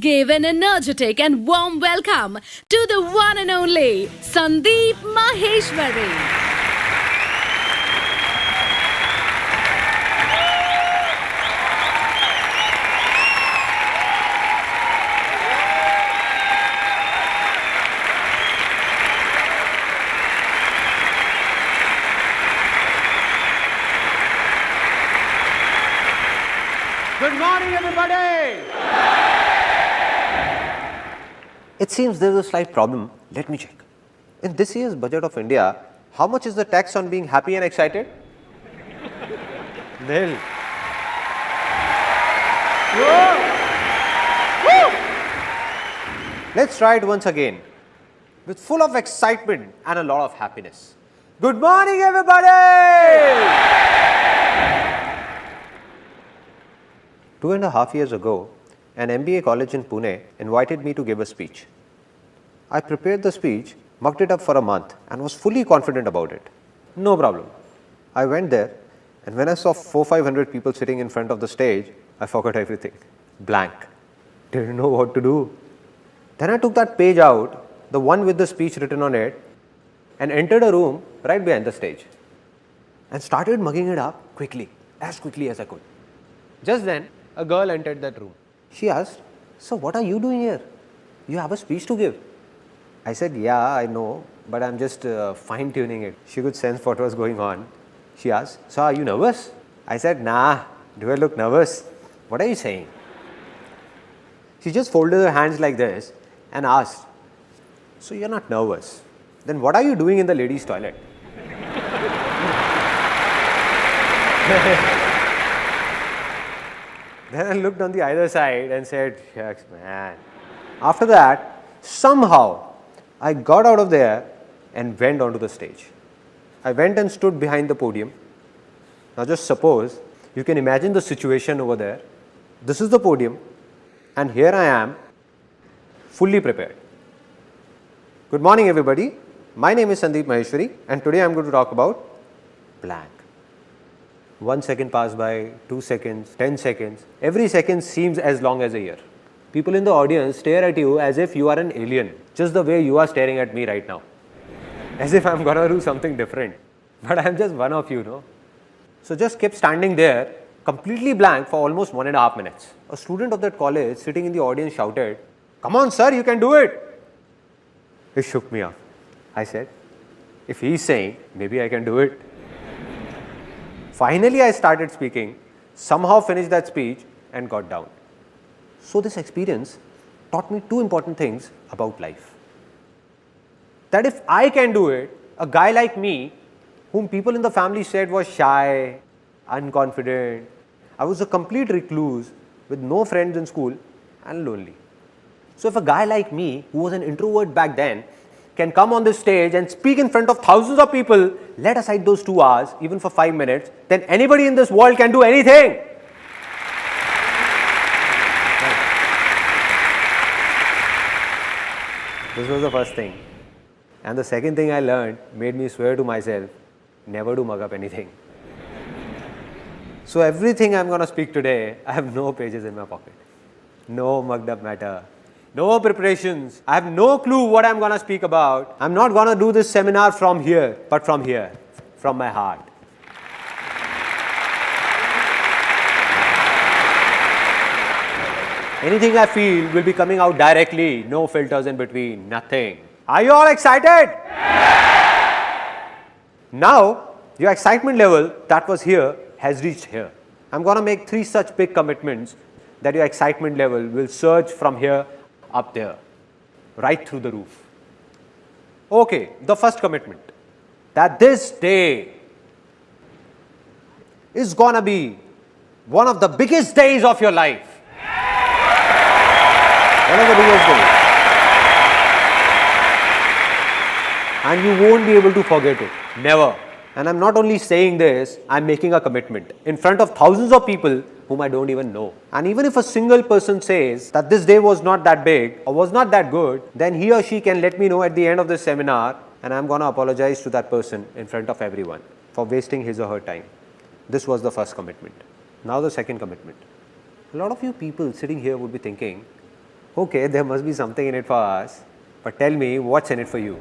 give an energetic and warm welcome to the one and only Sandeep Maheshwari. Good morning, everybody! It seems there is a slight problem. Let me check. In this year's budget of India, how much is the tax on being happy and excited? Nil. Let's try it once again with full of excitement and a lot of happiness. Good morning, everybody! 2.5 years ago, an MBA college in Pune invited me to give a speech. I prepared the speech, mucked it up for a month and was fully confident about it. No problem. I went there and when I saw 400-500 people sitting in front of the stage, I forgot everything. Blank. Didn't know what to do. Then I took that page out, the one with the speech written on it, and entered a room right behind the stage and started mugging it up as quickly as I could. Just then, a girl entered that room. She asked, "So what are you doing here? You have a speech to give." I said, "Yeah, I know, but I'm just fine-tuning it." She could sense what was going on. She asked, "So are you nervous?" I said, "Nah, do I look nervous? What are you saying?" She just folded her hands like this and asked, "So you're not nervous? Then what are you doing in the ladies' toilet?" Then I looked on the other side and said, "Shucks, man." After that, somehow, I got out of there and went onto the stage. I went and stood behind the podium. Now just suppose, you can imagine the situation over there. This is the podium and here I am, fully prepared. Good morning, everybody. My name is Sandeep Maheshwari and today I am going to talk about blank. 1 second passed by, 2 seconds, 10 seconds. Every second seems as long as a year. People in the audience stare at you as if you are an alien, just the way you are staring at me right now. As if I'm gonna do something different. But I'm just one of you, no? So just kept standing there, completely blank for almost 1.5 minutes. A student of that college sitting in the audience shouted, "Come on, sir, you can do it." It shook me up. I said, if he's saying, maybe I can do it. Finally, I started speaking, somehow finished that speech and got down. So this experience taught me 2 important things about life. That if I can do it, a guy like me, whom people in the family said was shy, unconfident, I was a complete recluse with no friends in school and lonely. So if a guy like me, who was an introvert back then, can come on this stage and speak in front of thousands of people, let aside those 2 hours, even for 5 minutes, then anybody in this world can do anything. This was the first thing. And the second thing I learned made me swear to myself, never to mug up anything. So everything I'm going to speak today, I have no pages in my pocket. No mugged up matter. No preparations. I have no clue what I'm going to speak about. I'm not going to do this seminar from here, but from here, from my heart. Anything I feel will be coming out directly. No filters in between. Nothing. Are you all excited? Now, your excitement level that was here has reached here. I'm going to make 3 such big commitments that your excitement level will surge from here up there, right through the roof. Okay, the first commitment, that this day is gonna be one of the biggest days of your life. One of the biggest days. And you won't be able to forget it. Never. And I'm not only saying this, I'm making a commitment in front of thousands of people whom I don't even know. And even if a single person says that this day was not that big or was not that good, then he or she can let me know at the end of this seminar and I'm going to apologize to that person in front of everyone for wasting his or her time. This was the first commitment. Now the second commitment. A lot of you people sitting here would be thinking, Okay, there must be something in it for us, but tell me what's in it for you?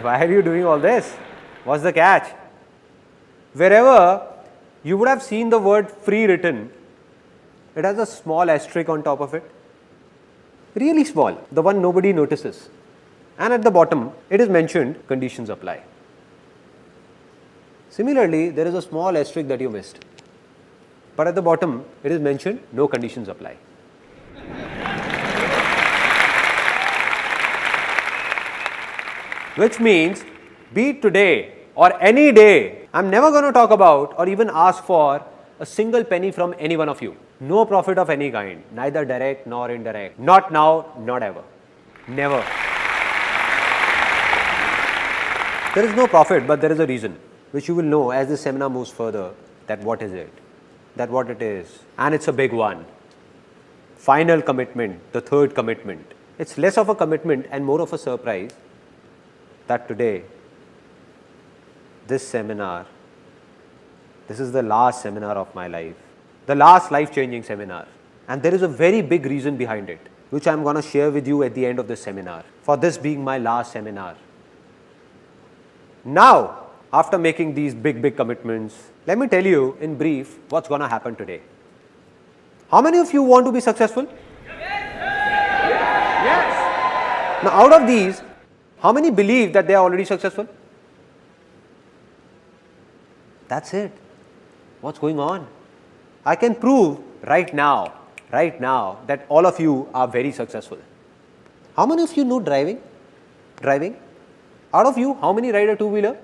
Why are you doing all this? What's the catch? Wherever you would have seen the word free written, it has a small asterisk on top of it. Really small, the one nobody notices. And at the bottom, it is mentioned conditions apply. Similarly, there is a small asterisk that you missed. But at the bottom, it is mentioned no conditions apply. Which means, be it today or any day, I'm never going to talk about or even ask for a single penny from any one of you. No profit of any kind, neither direct nor indirect. Not now, not ever. Never. There is no profit, but there is a reason, which you will know as this seminar moves further, that what is it, that what it is. And it's a big one. Final commitment, the third commitment. It's less of a commitment and more of a surprise that today, this seminar, this is the last seminar of my life, the last life-changing seminar. And there is a very big reason behind it, which I'm going to share with you at the end of this seminar, for this being my last seminar. Now, after making these big commitments, let me tell you in brief what's going to happen today. How many of you want to be successful? Yes. Now, out of these, how many believe that they are already successful? That's it. What's going on? I can prove right now that all of you are very successful. How many of you know driving? Out of you, how many ride a two-wheeler?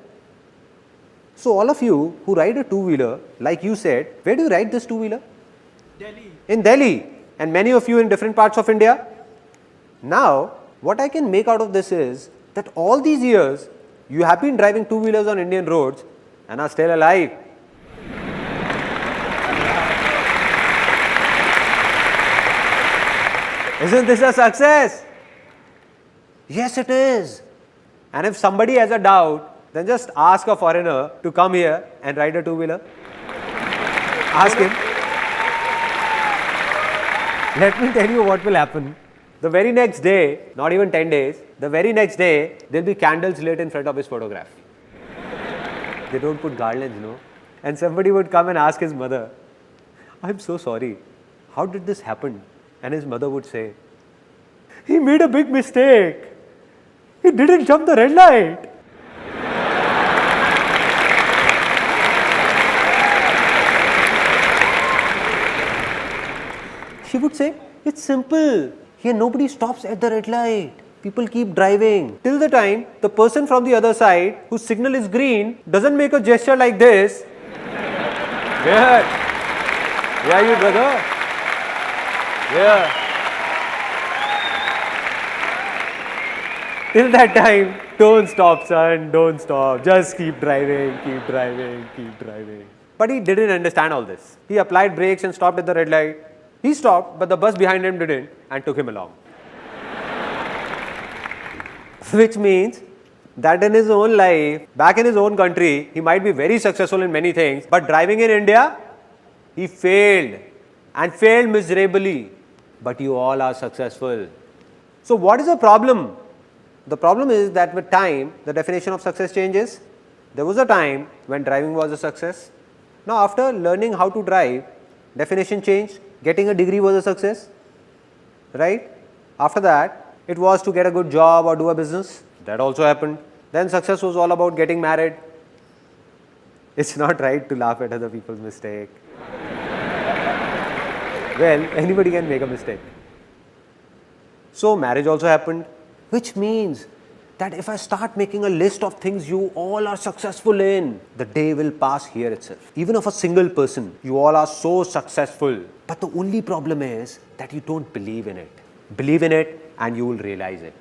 So all of you who ride a two-wheeler, like you said, where do you ride this two-wheeler? Delhi. In Delhi. And many of you in different parts of India. Now, what I can make out of this is that all these years, you have been driving two-wheelers on Indian roads and are still alive. Isn't this a success? Yes, it is. And if somebody has a doubt, then just ask a foreigner to come here and ride a two-wheeler. Ask him. Let me tell you what will happen. The very next day, not even 10 days, the very next day, there will be candles lit in front of his photograph. They don't put garlands, no? And somebody would come and ask his mother, I'm so sorry, how did this happen? And his mother would say, he made a big mistake. He didn't jump the red light. She would say, it's simple. Here nobody stops at the red light. People keep driving till the time the person from the other side whose signal is green doesn't make a gesture like this. Where? Where are you, brother? Where? Till that time, don't stop, son, don't stop. Just keep driving, keep driving, keep driving. But he didn't understand all this. He applied brakes and stopped at the red light. He stopped, but the bus behind him didn't and took him along. Which means that in his own life, back in his own country, he might be very successful in many things, but driving in India, he failed and failed miserably. But you all are successful. So what is the problem? The problem is that with time, the definition of success changes. There was a time when driving was a success. Now after learning how to drive, definition changed. Getting a degree was a success, right? After that, it was to get a good job or do a business. That also happened. Then success was all about getting married. It's not right to laugh at other people's mistake. Well, anybody can make a mistake. So marriage also happened, which means that if I start making a list of things you all are successful in, the day will pass here itself. Even of a single person, you all are so successful. But the only problem is that you don't believe in it. Believe in it and you will realize it.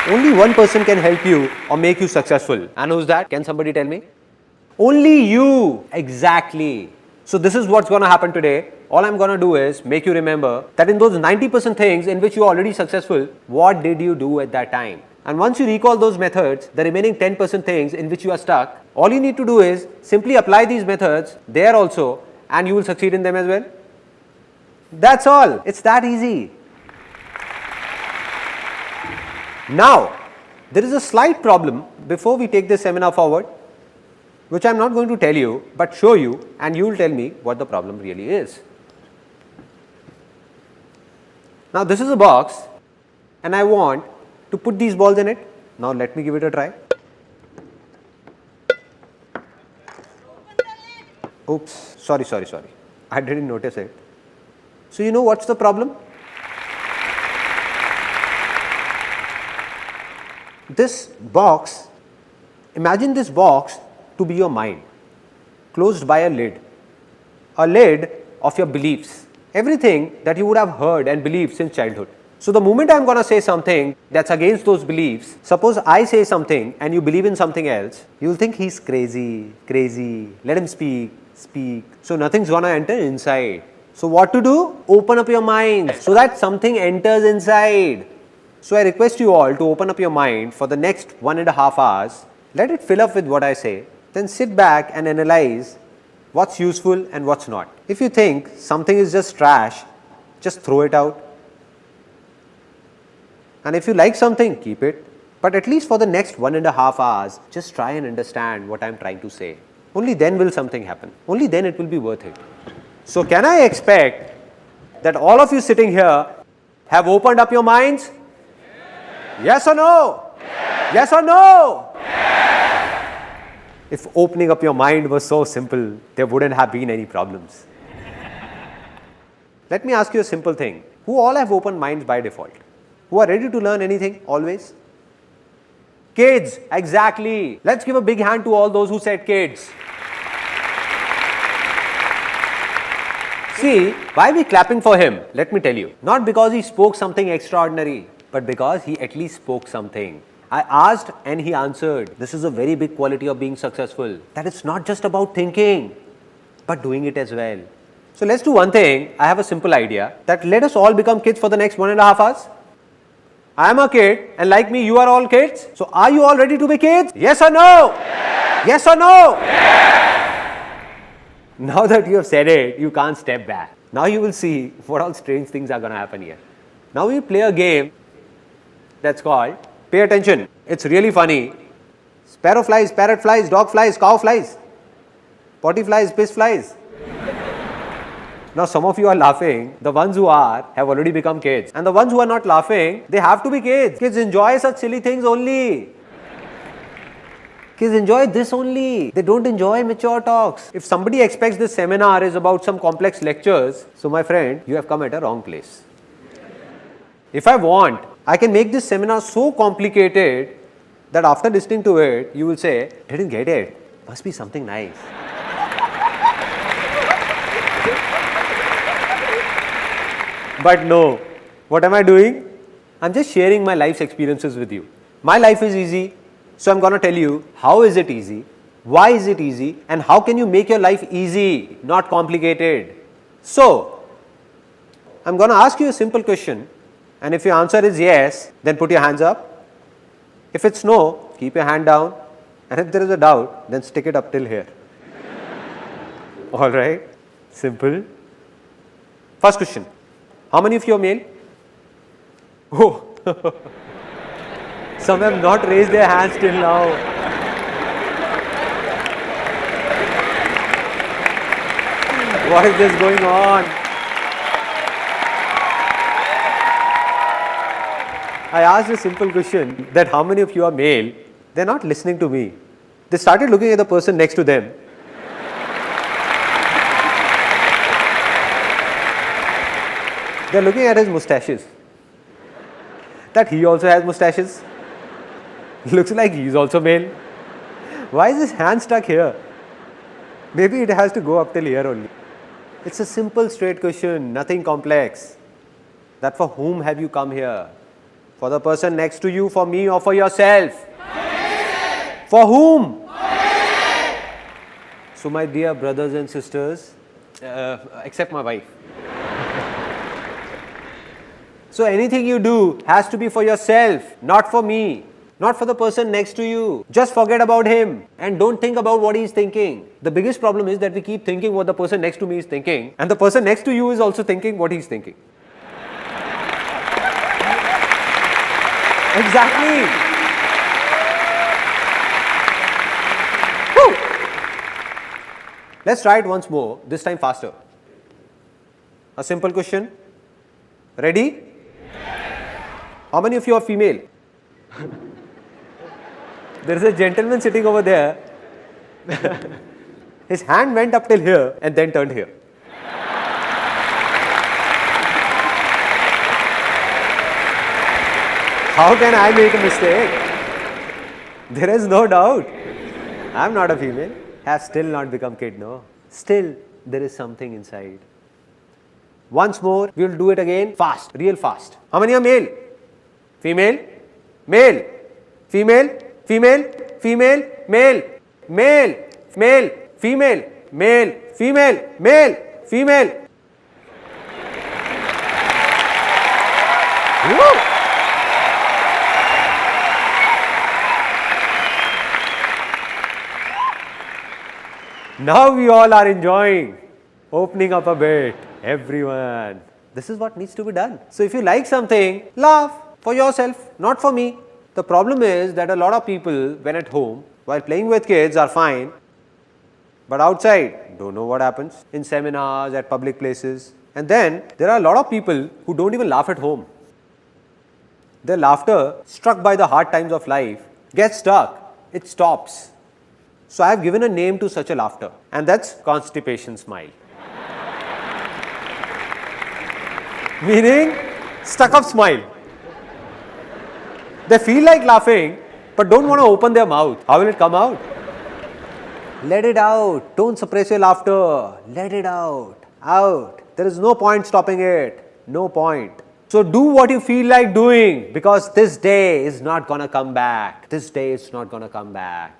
Only one person can help you or make you successful. And who's that? Can somebody tell me? Only you. Exactly. So this is what's going to happen today. All I'm going to do is make you remember that in those 90% things in which you are already successful, what did you do at that time? And once you recall those methods, the remaining 10% things in which you are stuck, all you need to do is simply apply these methods there also, and you will succeed in them as well. That's all. It's that easy. Now, there is a slight problem before we take this seminar forward, which I am not going to tell you, but show you, and you will tell me what the problem really is. Now, this is a box, and I want to put these balls in it. Now, let me give it a try. Oops, sorry. I didn't notice it. So, you know what's the problem? This box, imagine this box to be your mind, closed by a lid of your beliefs, everything that you would have heard and believed since childhood. So, the moment I am going to say something that's against those beliefs, suppose I say something and you believe in something else, you will think he's crazy, let him speak. So, nothing's going to enter inside. So, what to do? Open up your mind so that something enters inside. So, I request you all to open up your mind for the next 1.5 hours. Let it fill up with what I say. Then sit back and analyze what's useful and what's not. If you think something is just trash, just throw it out. And if you like something, keep it. But at least for the next 1.5 hours, just try and understand what I am trying to say. Only then will something happen. Only then it will be worth it. So, can I expect that all of you sitting here have opened up your minds? Yes or no? Yes or no? If opening up your mind was so simple, there wouldn't have been any problems. Let me ask you a simple thing. Who all have open minds by default? Who are ready to learn anything always? Kids, exactly. Let's give a big hand to all those who said kids. See, why are we clapping for him? Let me tell you. Not because he spoke something extraordinary, but because he at least spoke something. I asked and he answered. This is a very big quality of being successful. That it's not just about thinking, but doing it as well. So let's do one thing. I have a simple idea that let us all become kids for the next 1.5 hours. I am a kid and like me you are all kids. So are you all ready to be kids? Yes or no? Yes, yes or no? Yes. Now that you have said it, you can't step back. Now you will see what all strange things are going to happen here. Now we play a game that's called pay attention. It's really funny. Sparrow flies, parrot flies, dog flies, cow flies, potty flies, piss flies. Now some of you are laughing. The ones who are have already become kids. And the ones who are not laughing, they have to be kids. Kids enjoy such silly things only. Kids enjoy this only. They don't enjoy mature talks. If somebody expects this seminar is about some complex lectures, so my friend, you have come at a wrong place. If I want, I can make this seminar so complicated that after listening to it, you will say, didn't get it. Must be something nice. But no, what am I doing? I'm just sharing my life's experiences with you. My life is easy, so I'm going to tell you how is it easy, why is it easy, and how can you make your life easy, not complicated. So, I'm going to ask you a simple question, and if your answer is yes, then put your hands up. If it's no, keep your hand down, and if there is a doubt, then stick it up till here. Alright, simple. First question. How many of you are male? Oh, some have not raised their hands till now. What is this going on? I asked a simple question that how many of you are male? They are not listening to me. They started looking at the person next to them. They are looking at his moustaches. That he also has moustaches. Looks like he is also male. Why is his hand stuck here? Maybe it has to go up till here only. It's a simple straight question, nothing complex. That for whom have you come here? For the person next to you, for me, or for yourself? For whom? So my dear brothers and sisters, except my wife. So anything you do has to be for yourself, not for me. not for the person next to you. Just forget about him and don't think about what he's thinking. The biggest problem is that we keep thinking what the person next to me is thinking, and the person next to you is also thinking what he's thinking. Exactly. Woo. Let's try it once more, this time faster. A simple question. Ready? How many of you are female? There is a gentleman sitting over there. His hand went up till here and then turned here. How can I make a mistake? There is no doubt. I am not a female. Have still not become kid, no. Still, there is something inside. Once more, we will do it again fast, real fast. How many are male? Female? Male? Female? Female? Female? Male? Male? Male? Female? Male? Female? Male? Female? Woo! Now we all are enjoying, opening up a bit. Everyone. This is what needs to be done. So if you like something, laugh for yourself, not for me. The problem is that a lot of people, when at home, while playing with kids, are fine, but outside, don't know what happens in seminars, at public places. And then there are a lot of people who don't even laugh at home. Their laughter, struck by the hard times of life, gets stuck. It stops. So I have given a name to such a laughter, and that's constipation smile. Meaning, stuck up smile. They feel like laughing, but don't want to open their mouth. How will it come out? Let it out. Don't suppress your laughter. Let it out. Out. There is no point stopping it. No point. So do what you feel like doing, because this day is not gonna come back. This day is not gonna come back.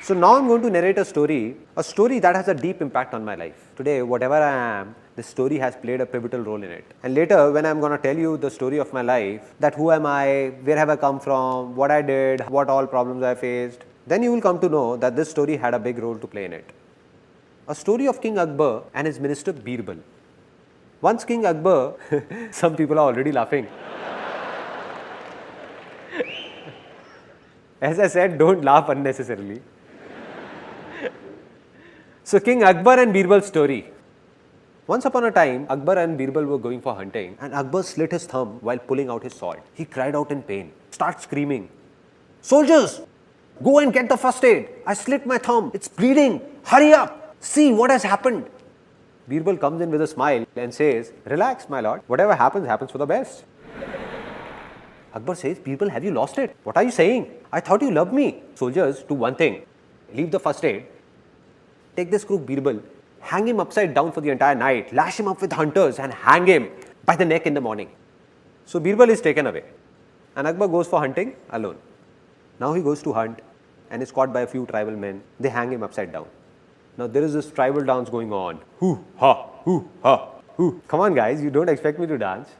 So now I'm going to narrate a story that has a deep impact on my life. Today, whatever I am, this story has played a pivotal role in it. And later, when I'm going to tell you the story of my life, that who am I, where have I come from, what I did, what all problems I faced, then you will come to know that this story had a big role to play in it. A story of King Akbar and his minister Birbal. Once King Akbar, some people are already laughing. As I said, don't laugh unnecessarily. So King Akbar and Birbal's story. Once upon a time, Akbar and Birbal were going for hunting, and Akbar slit his thumb while pulling out his sword. He cried out in pain, starts screaming, "Soldiers, go and get the first aid. I slit my thumb. It's bleeding. Hurry up. See what has happened." Birbal comes in with a smile and says, "Relax, my lord. Whatever happens, happens for the best." Akbar says, "Birbal, have you lost it? What are you saying? I thought you loved me." "Soldiers, do one thing. Leave the first aid. Take this crook Birbal, hang him upside down for the entire night, lash him up with hunters and hang him by the neck in the morning." So Birbal is taken away, and Akbar goes for hunting alone. Now he goes to hunt and is caught by a few tribal men. They hang him upside down. Now there is this tribal dance going on. Hoo ha, hoo ha, hoo. Come on guys, you don't expect me to dance.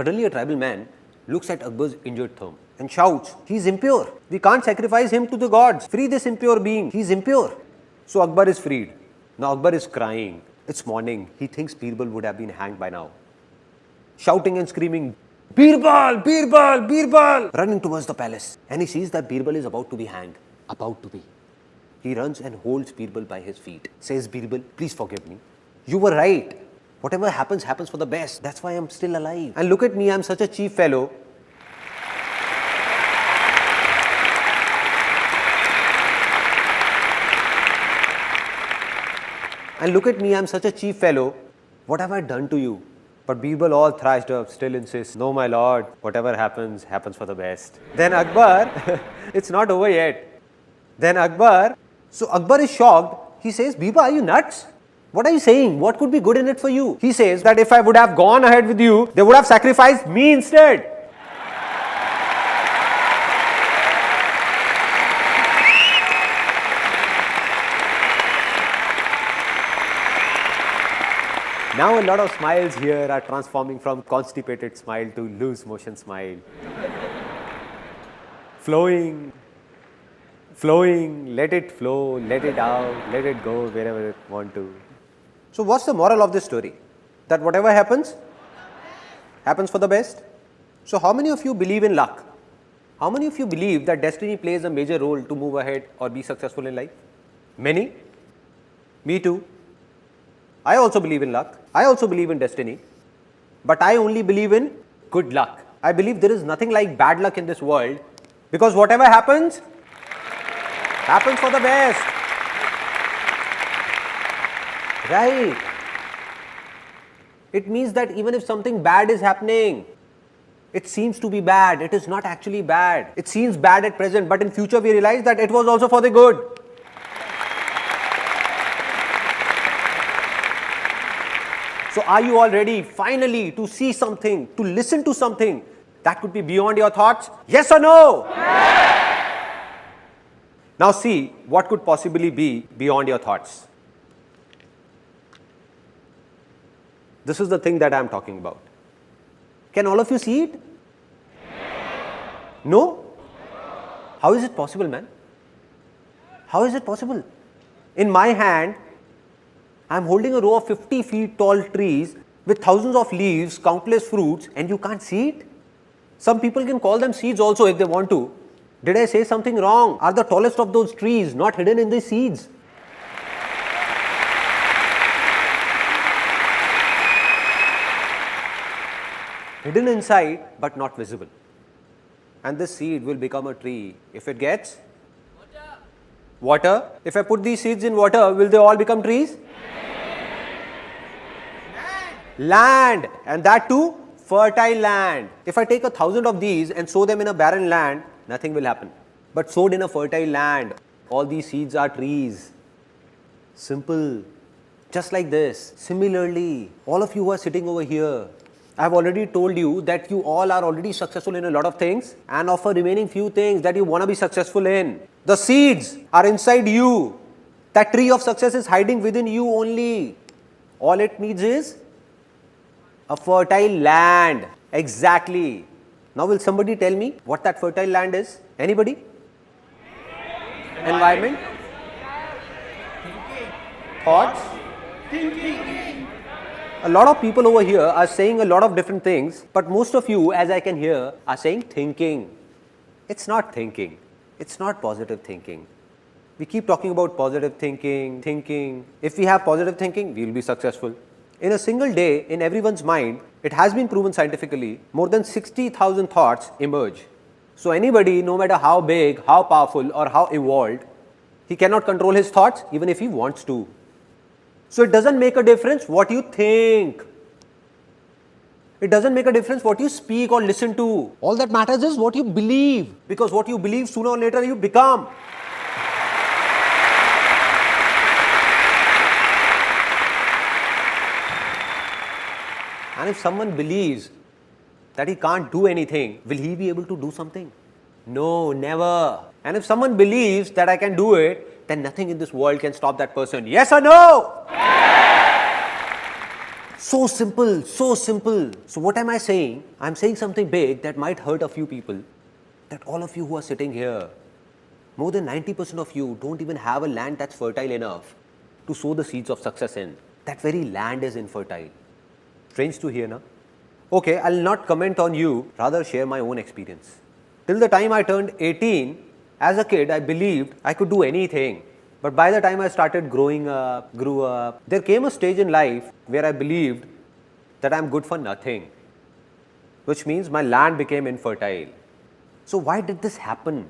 Suddenly a tribal man looks at Akbar's injured thumb and shouts, "He is impure. We can't sacrifice him to the gods. Free this impure being. He is impure." So Akbar is freed. Now Akbar is crying. It's morning. He thinks Birbal would have been hanged by now. Shouting and screaming, "Birbal! Birbal! Birbal!" Running towards the palace. And he sees that Birbal is about to be hanged. About to be. He runs and holds Birbal by his feet. Says, "Birbal, please forgive me. You were right. Whatever happens, happens for the best. That's why I'm still alive. And look at me, I'm such a cheap fellow. And look at me, I'm such a cheap fellow. What have I done to you?" But Birbal, all thrashed up, still insists, "No, my lord, whatever happens, happens for the best." Then Akbar, it's not over yet. Then Akbar is shocked. He says, "Birbal, are you nuts? What are you saying? What could be good in it for you?" He says that if I would have gone ahead with you, they would have sacrificed me instead. Now a lot of smiles here are transforming from constipated smile to loose motion smile. Flowing, let it flow, let it out, let it go wherever it want to. So what's the moral of this story? That whatever happens for the best. So how many of you believe in luck? How many of you believe that destiny plays a major role to move ahead or be successful in life? Many? Me too. I also believe in luck. I also believe in destiny. But I only believe in good luck. I believe there is nothing like bad luck in this world, because whatever happens for the best. Right? It means that even if something bad is happening, it seems to be bad. It is not actually bad. It seems bad at present, but in future we realize that it was also for the good. So are you all ready finally to see something, to listen to something that could be beyond your thoughts? Yes or no? Yes. Now see what could possibly be beyond your thoughts. This is the thing that I am talking about. Can all of you see it? No? How is it possible, man? How is it possible? In my hand, I am holding a row of 50 feet tall trees with thousands of leaves, countless fruits, and you can't see it? Some people can call them seeds also if they want to. Did I say something wrong? Are the tallest of those trees not hidden in the seeds? Hidden inside but not visible. And this seed will become a tree if it gets water. If I put these seeds in water, will they all become trees? Land, and that too fertile land. If I take 1,000 of these and sow them in a barren land, nothing will happen. But sowed in a fertile land, all these seeds are trees. Simple. Just like this. Similarly, all of you who are sitting over here, I have already told you that you all are already successful in a lot of things, and of a remaining few things that you want to be successful in. The seeds are inside you. That tree of success is hiding within you only. All it needs is a fertile land. Exactly. Now will somebody tell me what that fertile land is? Anybody? Environment? Thoughts? A lot of people over here are saying a lot of different things, but most of you, as I can hear, are saying thinking. It's not thinking. It's not positive thinking. We keep talking about positive thinking. If we have positive thinking, we will be successful. In a single day, in everyone's mind, it has been proven scientifically, more than 60,000 thoughts emerge. So anybody, no matter how big, how powerful, or how evolved, he cannot control his thoughts even if he wants to. So it doesn't make a difference what you think. It doesn't make a difference what you speak or listen to. All that matters is what you believe, because what you believe, sooner or later you become. And if someone believes that he can't do anything, will he be able to do something? No, never. And if someone believes that I can do it, then nothing in this world can stop that person. Yes or no? Yes! So simple, so simple. So what am I saying? I'm saying something big that might hurt a few people. That all of you who are sitting here, more than 90% of you don't even have a land that's fertile enough to sow the seeds of success in. That very land is infertile. Strange to hear, na? Okay, I'll not comment on you, rather share my own experience. Till the time I turned 18, as a kid, I believed I could do anything. But by the time I started growing up, grew up, there came a stage in life where I believed that I'm good for nothing, which means my land became infertile. So why did this happen?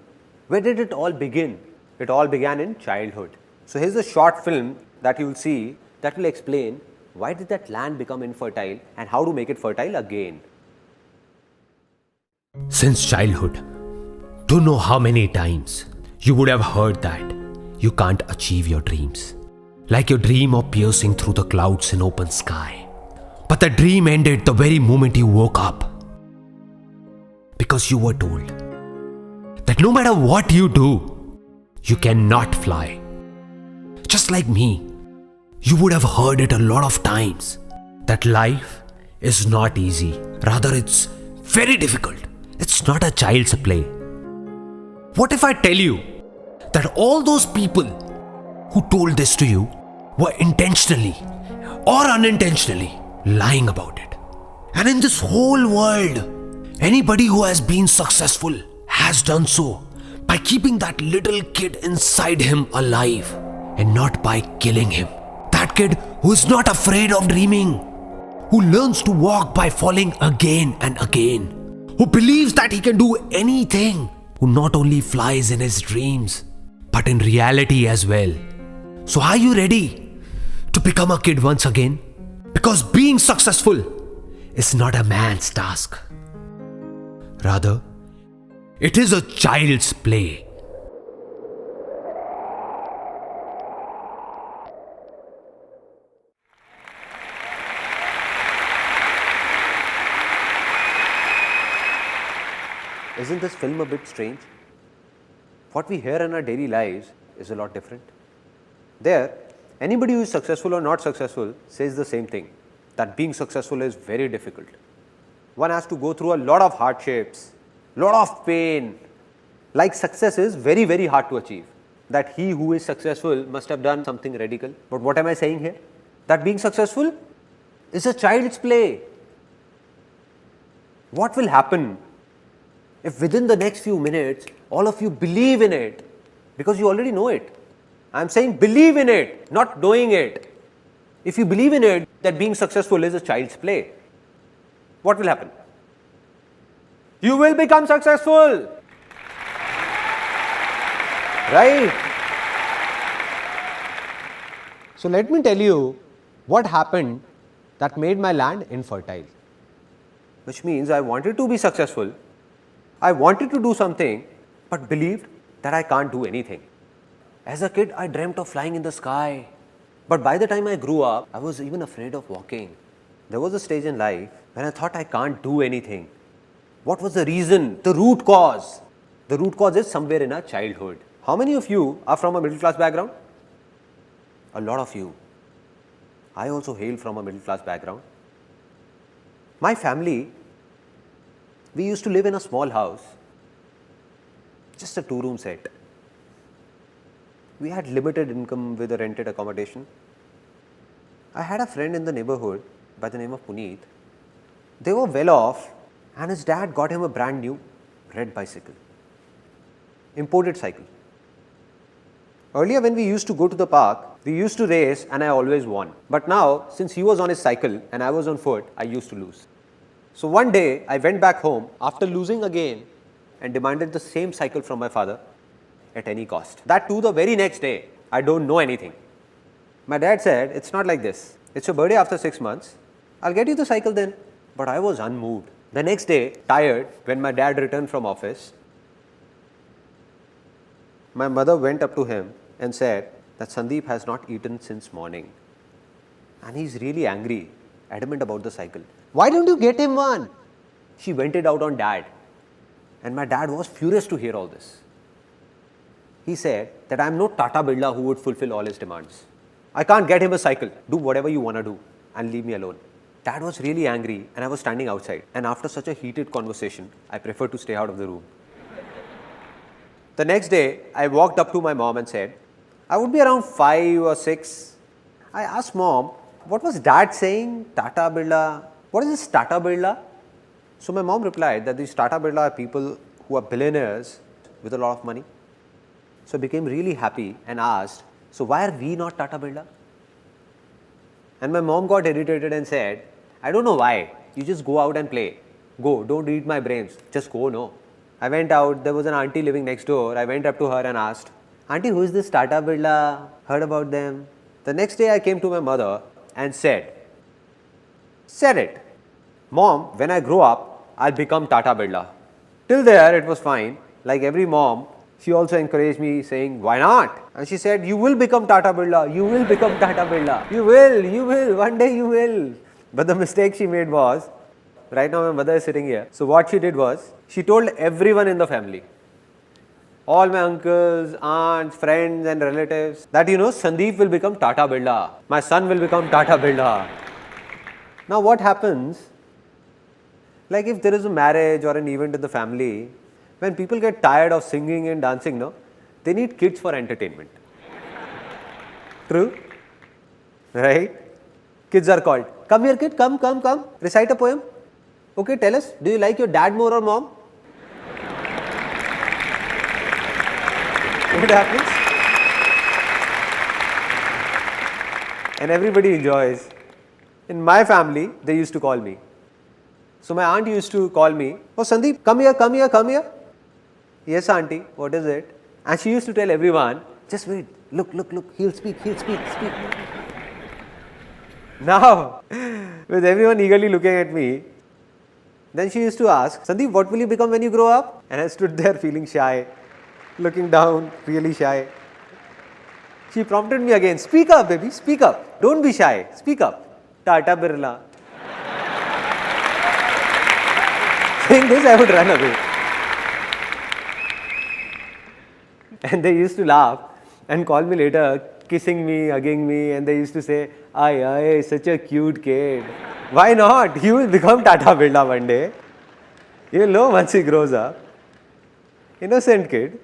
Where did it all begin? It all began in childhood. So here's a short film that you'll see that will explain why did that land become infertile and how to make it fertile again. Since childhood, don't know how many times you would have heard that you can't achieve your dreams. Like your dream of piercing through the clouds in open sky. But the dream ended the very moment you woke up. Because you were told that no matter what you do, you cannot fly. Just like me, you would have heard it a lot of times. that life is not easy. Rather, it's very difficult. It's not a child's play. What if I tell you that all those people who told this to you were intentionally or unintentionally lying about it? And in this whole world, anybody who has been successful has done so by keeping that little kid inside him alive and not by killing him. That kid who is not afraid of dreaming, who learns to walk by falling again and again, who believes that he can do anything, who not only flies in his dreams, but in reality as well. So are you ready to become a kid once again? Because being successful is not a man's task. Rather, it is a child's play. Isn't this film a bit strange? What we hear in our daily lives is a lot different. There, anybody who is successful or not successful says the same thing, that being successful is very difficult. One has to go through a lot of hardships, lot of pain. Like success is very, very hard to achieve. That he who is successful must have done something radical. But what am I saying here? That being successful is a child's play. What will happen if within the next few minutes, all of you believe in it? Because you already know it. I am saying believe in it, not knowing it. If you believe in it, that being successful is a child's play, what will happen? You will become successful. Right? So let me tell you what happened that made my land infertile. Which means I wanted to be successful. I wanted to do something, but believed that I can't do anything. As a kid, I dreamt of flying in the sky. But by the time I grew up, I was even afraid of walking. There was a stage in life when I thought I can't do anything. What was the reason? The root cause. The root cause is somewhere in our childhood. How many of you are from a middle class background? A lot of you. I also hail from a middle class background. My family, we used to live in a small house, just a 2-room set. We had limited income with a rented accommodation. I had a friend in the neighborhood by the name of Puneet. They were well off and his dad got him a brand new red bicycle, imported cycle. Earlier when we used to go to the park, we used to race and I always won. But now, since he was on his cycle and I was on foot, I used to lose. So one day I went back home after losing again and demanded the same cycle from my father at any cost. That too the very next day. I don't know anything. My dad said, it's not like this. It's your birthday after 6 months. I'll get you the cycle then. But I was unmoved. The next day, tired, when my dad returned from office, my mother went up to him and said that Sandeep has not eaten since morning. And he's really angry, adamant about the cycle. Why don't you get him one? She vented out on dad. And my dad was furious to hear all this. He said that I'm no Tata Birla who would fulfill all his demands. I can't get him a cycle. Do whatever you want to do and leave me alone. Dad was really angry and I was standing outside. And after such a heated conversation, I preferred to stay out of the room. The next day, I walked up to my mom and said, I would be around 5 or 6. I asked mom, what was dad saying? Tata Birla. What is this Tata Birla? So my mom replied that these Tata Birla are people who are billionaires with a lot of money. So I became really happy and asked, so why are we not Tata Birla? And my mom got irritated and said, I don't know why. You just go out and play. Go, don't eat my brains. Just go, no. I went out, there was an auntie living next door. I went up to her and asked, Auntie, who is this Tata Birla? Heard about them? The next day I came to my mother and said it. Mom, when I grow up, I'll become Tata Birla. Till there, it was fine. Like every mom, she also encouraged me saying, why not? And she said, you will become Tata Birla. You will become Tata Birla. You will. One day you will. But the mistake she made was, right now my mother is sitting here. So what she did was, she told everyone in the family, all my uncles, aunts, friends and relatives, that Sandeep will become Tata Birla. My son will become Tata Birla. Now what happens, like if there is a marriage or an event in the family, when people get tired of singing and dancing, no, they need kids for entertainment. True? Right? Kids are called. Come here kid, come, recite a poem. Okay, tell us, do you like your dad more or mom? What happens? And everybody enjoys. In my family, they used to call me. So my aunt used to call me, oh Sandeep, come here. Yes auntie, what is it? And she used to tell everyone, just wait, look, he'll speak. Now, with everyone eagerly looking at me, then she used to ask, Sandeep, what will you become when you grow up? And I stood there feeling shy, looking down, really shy. She prompted me again, speak up baby, speak up. Don't be shy, speak up. Tata Birla. Saying this, I would run away. And they used to laugh and call me later, kissing me, hugging me, and they used to say, Ay, such a cute kid. Why not? He will become Tata Birla one day. You will know once he grows up. Innocent kid.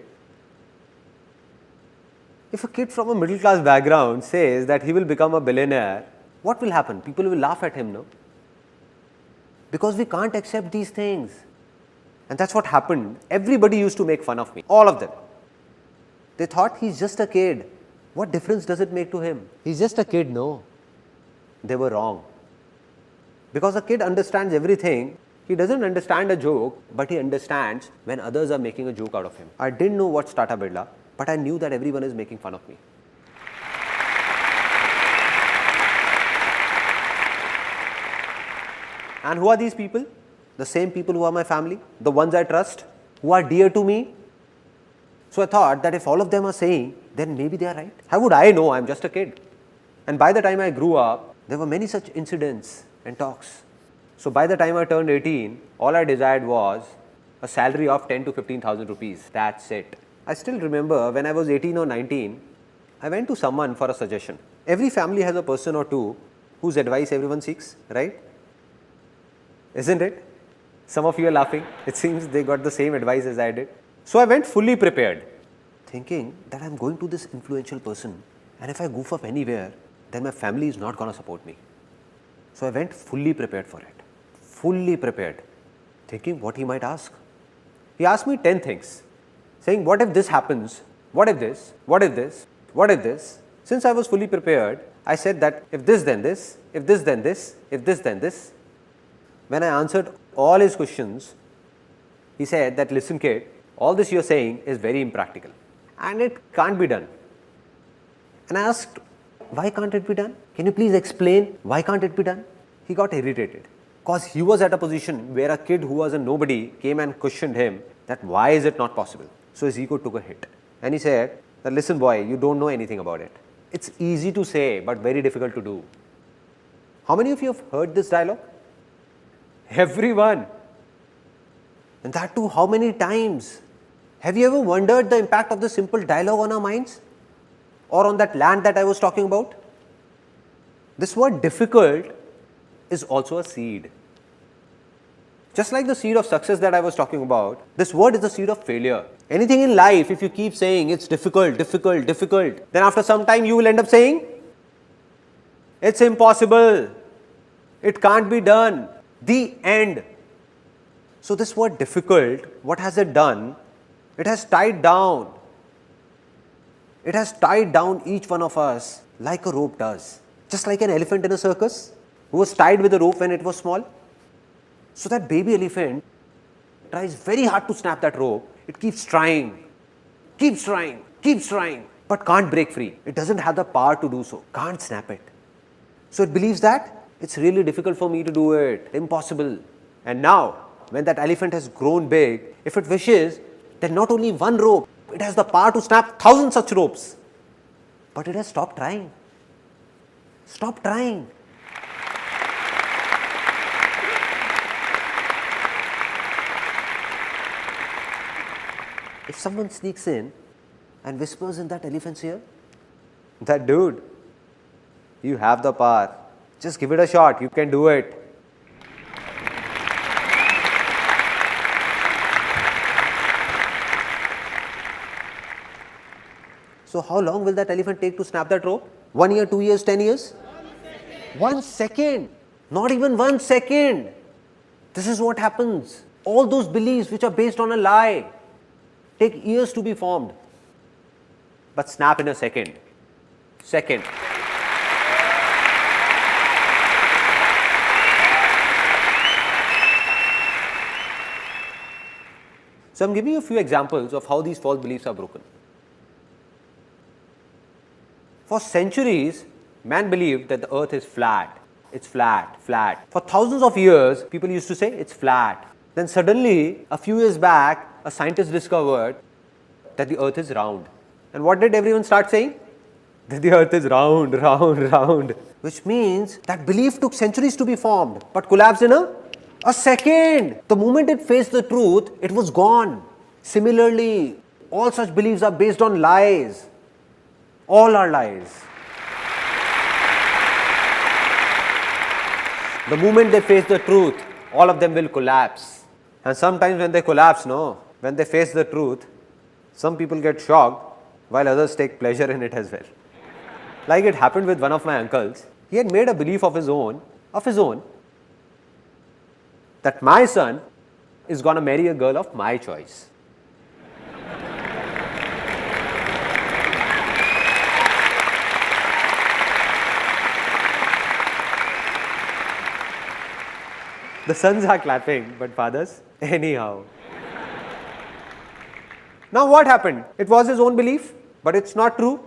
If a kid from a middle class background says that he will become a billionaire, what will happen? People will laugh at him, no? Because we can't accept these things. And that's what happened. Everybody used to make fun of me, all of them. They thought he's just a kid. What difference does it make to him? He's just a kid, no. They were wrong. Because a kid understands everything. He doesn't understand a joke, but he understands when others are making a joke out of him. I didn't know what's Tata Birla, but I knew that everyone is making fun of me. And who are these people? The same people who are my family, the ones I trust, who are dear to me. So I thought that if all of them are saying, then maybe they are right. How would I know? I'm just a kid. And by the time I grew up, there were many such incidents and talks. So by the time I turned 18, all I desired was a salary of 10 to 15,000 rupees. That's it. I still remember when I was 18 or 19, I went to someone for a suggestion. Every family has a person or two whose advice everyone seeks, right? Isn't it? Some of you are laughing. It seems they got the same advice as I did. So I went fully prepared, thinking that I'm going to this influential person, and if I goof up anywhere, then my family is not going to support me. So I went fully prepared for it. Fully prepared, thinking what he might ask. He asked me 10 things, saying, what if this happens? What if this? What if this? What if this? Since I was fully prepared, I said that if this then this, if this then this, if this then this. When I answered all his questions, he said that, listen kid, all this you're saying is very impractical and it can't be done. And I asked, why can't it be done? Can you please explain why can't it be done? He got irritated because he was at a position where a kid who was a nobody came and questioned him that why is it not possible? So his ego took a hit and he said that, listen boy, you don't know anything about it. It's easy to say but very difficult to do. How many of you have heard this dialogue? Everyone. And that too, how many times? Have you ever wondered the impact of this simple dialogue on our minds? Or on that land that I was talking about? This word difficult is also a seed. Just like the seed of success that I was talking about, this word is the seed of failure. Anything in life, if you keep saying it's difficult, then after some time you will end up saying, it's impossible, it can't be done, the end. So this word difficult, what has it done? It has tied down. It has tied down each one of us like a rope does. Just like an elephant in a circus who was tied with a rope when it was small. So that baby elephant tries very hard to snap that rope. It keeps trying, but can't break free. It doesn't have the power to do so, can't snap it. So it believes that it's really difficult for me to do it, impossible. And now, when that elephant has grown big, if it wishes, then not only one rope, it has the power to snap 1,000 such ropes. But it has stopped trying. Stop trying. If someone sneaks in and whispers in that elephant's ear, that dude, you have the power, Just give it a shot. You can do it. So how long will that elephant take to snap that rope? 1 year, 2 years, 10 years? 1 second. Not even 1 second. This is what happens. All those beliefs which are based on a lie take years to be formed, but snap in a second. Second. So I'm giving you a few examples of how these false beliefs are broken. For centuries, man believed that the earth is flat. It's flat, flat. For thousands of years, people used to say it's flat. Then suddenly, a few years back, a scientist discovered that the earth is round. And what did everyone start saying? That the earth is round, round, round. Which means that belief took centuries to be formed, but collapsed in a second. The moment it faced the truth, it was gone. Similarly, all such beliefs are based on lies. All are lies. The moment they face the truth, all of them will collapse. And sometimes when they collapse, when they face the truth, some people get shocked while others take pleasure in it as well. Like it happened with one of my uncles. He had made a belief of his own, that my son is going to marry a girl of my choice. The sons are clapping, but fathers, anyhow. Now what happened? It was his own belief, but it's not true.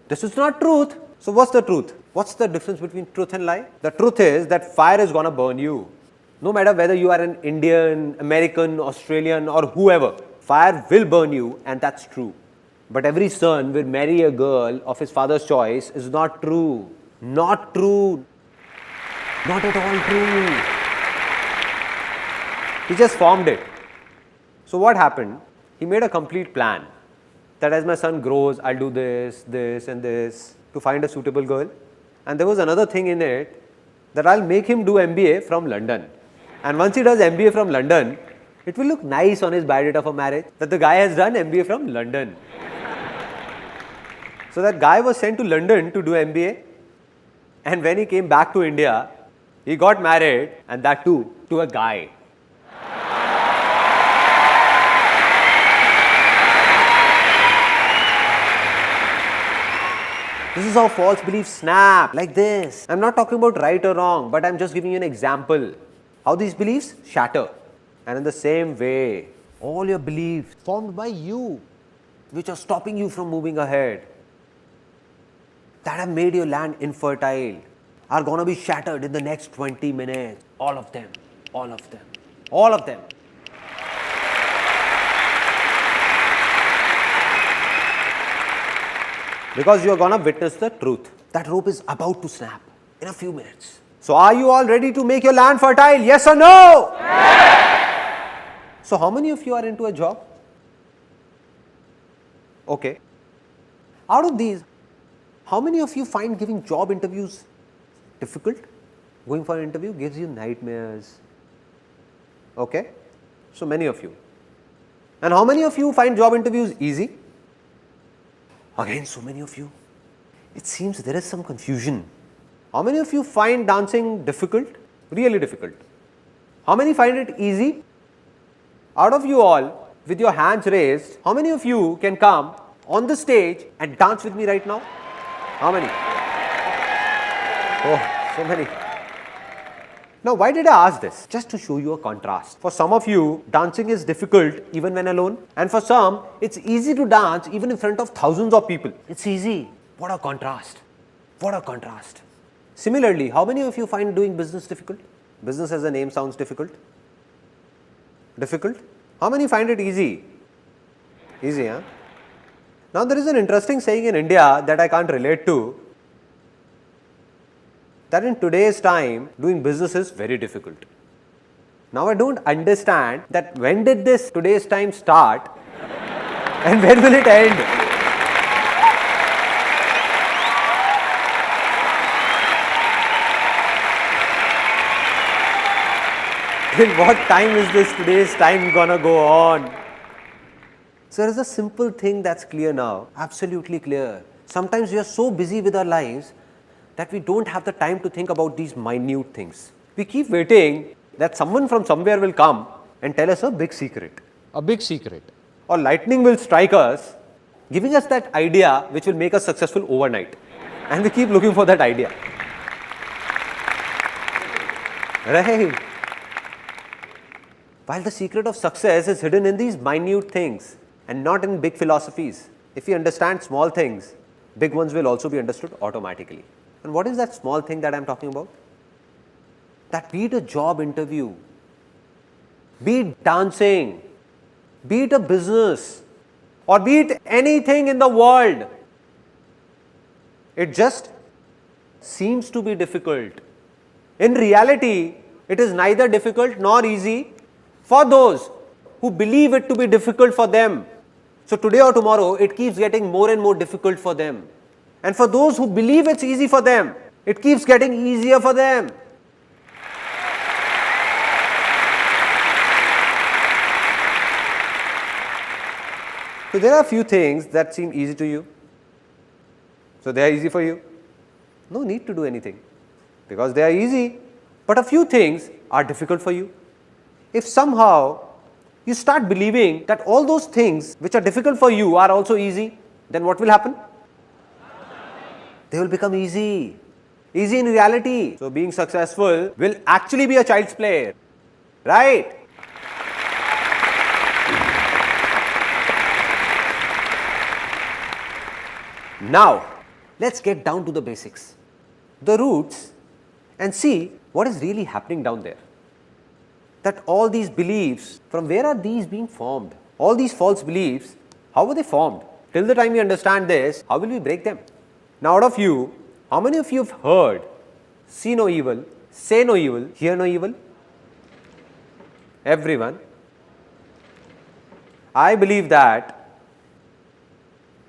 This is not truth. So what's the truth? What's the difference between truth and lie? The truth is that fire is going to burn you. No matter whether you are an Indian, American, Australian or whoever, fire will burn you, and that's true. But every son will marry a girl of his father's choice is not true. Not true. Not at all true. He just formed it. So what happened? He made a complete plan that as my son grows, I'll do this, this and this to find a suitable girl. And there was another thing in it that I'll make him do MBA from London. And once he does MBA from London, it will look nice on his biodata for marriage that the guy has done MBA from London. So that guy was sent to London to do MBA. And when he came back to India, he got married, and that too to a guy. This is how false beliefs snap, like this. I'm not talking about right or wrong, but I'm just giving you an example. How these beliefs shatter. And in the same way, all your beliefs formed by you, which are stopping you from moving ahead, that have made your land infertile, are going to be shattered in the next 20 minutes. All of them. All of them. All of them. Because you are going to witness the truth. That rope is about to snap in a few minutes. So are you all ready to make your land fertile? Yes or no? Yes. So how many of you are into a job? Okay. Out of these, how many of you find giving job interviews difficult? Going for an interview gives you nightmares. Okay. So many of you. And how many of you find job interviews easy? Again, so many of you. It seems there is some confusion. How many of you find dancing difficult? Really difficult. How many find it easy? Out of you all, with your hands raised, how many of you can come on the stage and dance with me right now? How many? Oh, so many. Now, why did I ask this? Just to show you a contrast. For some of you, dancing is difficult even when alone. And for some, it's easy to dance even in front of thousands of people. It's easy. What a contrast. What a contrast. Similarly, how many of you find doing business difficult? Business as a name sounds difficult. Difficult? How many find it easy? Easy, huh? Now, there is an interesting saying in India that I can't relate to. That in today's time, doing business is very difficult. Now I don't understand that when did this today's time start and when will it end? In what time is this today's time gonna go on? So there is a simple thing that's clear now, absolutely clear. Sometimes we are so busy with our lives that we don't have the time to think about these minute things. We keep waiting that someone from somewhere will come and tell us a big secret. A big secret. Or lightning will strike us, giving us that idea which will make us successful overnight. And we keep looking for that idea. Right? While the secret of success is hidden in these minute things and not in big philosophies. If we understand small things, big ones will also be understood automatically. And what is that small thing that I am talking about? That be it a job interview, be it dancing, be it a business, or be it anything in the world, it just seems to be difficult. In reality, it is neither difficult nor easy for those who believe it to be difficult for them. So today or tomorrow, it keeps getting more and more difficult for them. And for those who believe it's easy for them, it keeps getting easier for them. So there are a few things that seem easy to you. So they are easy for you. No need to do anything because they are easy. But a few things are difficult for you. If somehow you start believing that all those things which are difficult for you are also easy, then what will happen? They will become easy. Easy in reality. So being successful will actually be a child's play. Right? Now, let's get down to the basics, the roots, and see what is really happening down there. That all these beliefs, from where are these being formed? All these false beliefs, how were they formed? Till the time we understand this, how will we break them? Now, out of you, how many of you have heard, see no evil, say no evil, hear no evil? Everyone. I believe that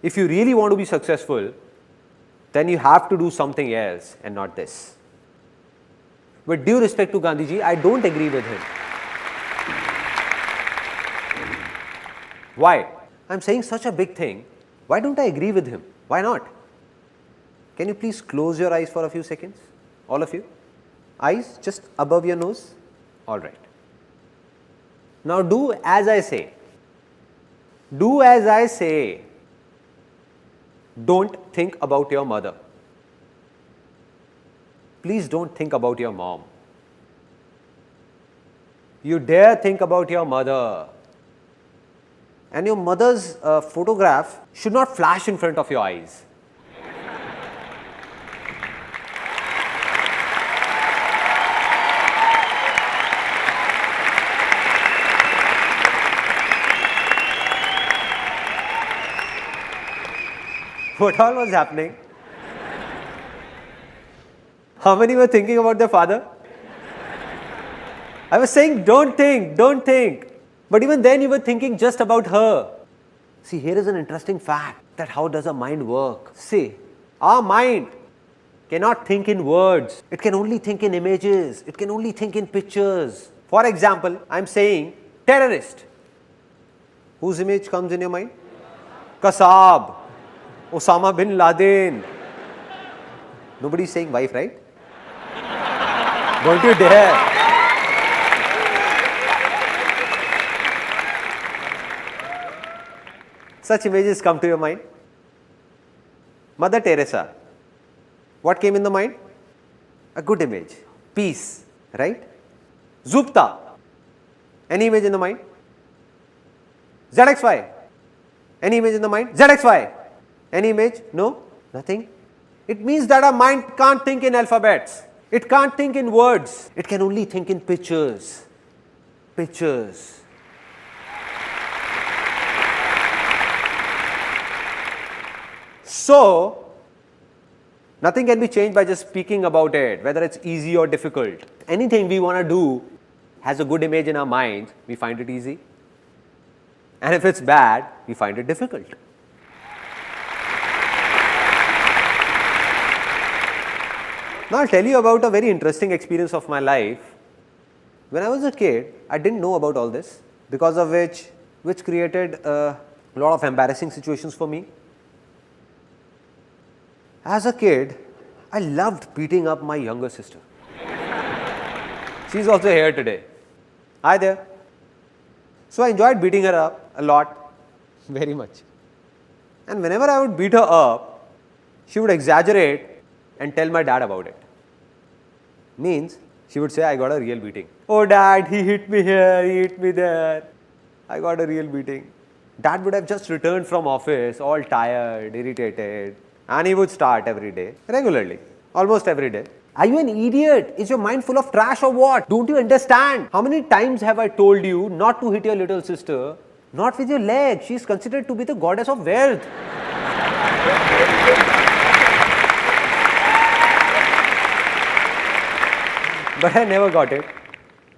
if you really want to be successful, then you have to do something else and not this. With due respect to Gandhiji, I don't agree with him. Why? I'm saying such a big thing. Why don't I agree with him? Why not? Can you please close your eyes for a few seconds? All of you? Eyes just above your nose? All right. Now do as I say. Do as I say. Don't think about your mother. Please don't think about your mom. You dare think about your mother. And your mother's photograph should not flash in front of your eyes. What all was happening? How many were thinking about their father? I was saying, don't think, don't think. But even then you were thinking just about her. See, here is an interesting fact that how does a mind work? See, our mind cannot think in words. It can only think in images. It can only think in pictures. For example, I am saying terrorist. Whose image comes in your mind? Kasab. Osama bin Laden. Nobody is saying wife, right? Don't you dare. Such images come to your mind. Mother Teresa. What came in the mind? A good image. Peace, right? Zupta. Any image in the mind? ZXY. Any image in the mind? ZXY. Any image? No? Nothing? It means that our mind can't think in alphabets. It can't think in words. It can only think in pictures. Pictures. So, nothing can be changed by just speaking about it, whether it's easy or difficult. Anything we want to do has a good image in our mind, we find it easy. And if it's bad, we find it difficult. Now, I'll tell you about a very interesting experience of my life. When I was a kid, I didn't know about all this, because of which created a lot of embarrassing situations for me. As a kid, I loved beating up my younger sister. She's also here today. Hi there. So I enjoyed beating her up a lot, very much. And whenever I would beat her up, she would exaggerate and tell my dad about it. Means, she would say, I got a real beating. Oh dad, he hit me here, he hit me there. I got a real beating. Dad would have just returned from office, all tired, irritated, and he would start every day, regularly, almost every day. Are you an idiot? Is your mind full of trash or what? Don't you understand? How many times have I told you not to hit your little sister? Not with your leg. She is considered to be the goddess of wealth. But I never got it.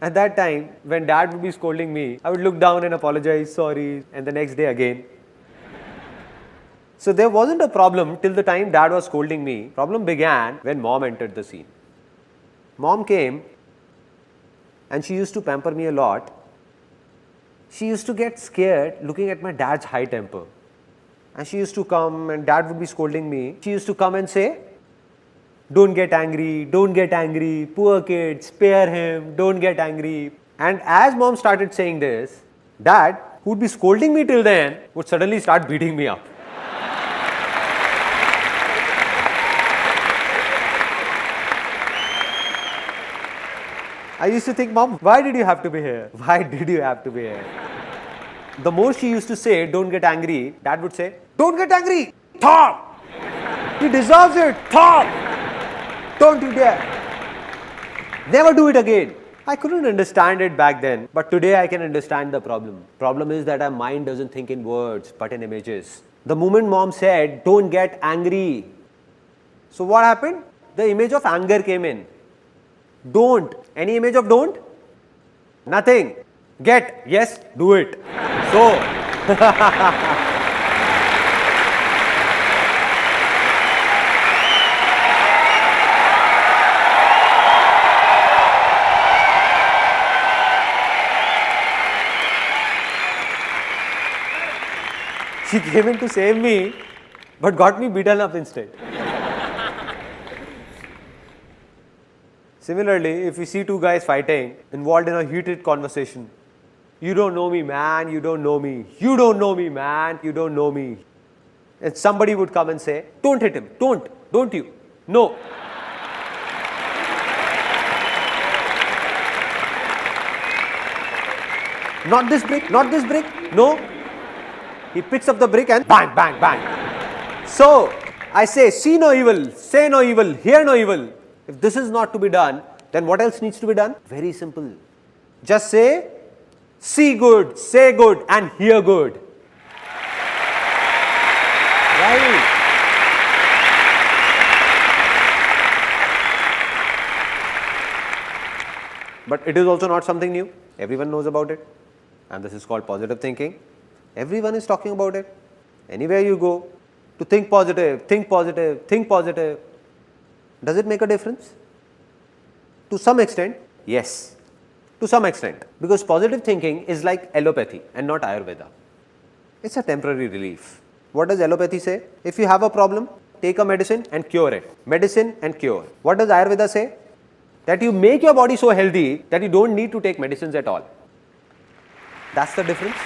At that time, when dad would be scolding me, I would look down and apologize, sorry, and the next day again. So there wasn't a problem till the time dad was scolding me. Problem began when mom entered the scene. Mom came and she used to pamper me a lot. She used to get scared looking at my dad's high temper. And she used to come and dad would be scolding me. She used to come and say, don't get angry, poor kid, spare him, don't get angry. And as mom started saying this, dad, who would be scolding me till then, would suddenly start beating me up. I used to think, Mom, why did you have to be here? Why did you have to be here? The more she used to say, don't get angry, dad would say, don't get angry, Thor! He deserves it, Thor! Don't you dare! Never do it again. I couldn't understand it back then, but today I can understand the problem. Problem is that our mind doesn't think in words, but in images. The moment mom said, don't get angry. So what happened? The image of anger came in. Don't. Any image of don't? Nothing. Get. Yes, do it. So, she came in to save me, but got me beaten up instead. Similarly, if we see two guys fighting, involved in a heated conversation, you don't know me, man, you don't know me. You don't know me, man, you don't know me. And somebody would come and say, don't hit him, don't you? No. Not this brick, no. He picks up the brick and bang, bang, bang. So, I say, see no evil, say no evil, hear no evil. If this is not to be done, then what else needs to be done? Very simple. Just say, see good, say good, and hear good. Right? But it is also not something new. Everyone knows about it. And this is called positive thinking. Everyone is talking about it. Anywhere you go, to think positive, think positive, think positive. Does it make a difference? To some extent, yes. To some extent. Because positive thinking is like allopathy and not Ayurveda. It's a temporary relief. What does allopathy say? If you have a problem, take a medicine and cure it. Medicine and cure. What does Ayurveda say? That you make your body so healthy that you don't need to take medicines at all. That's the difference.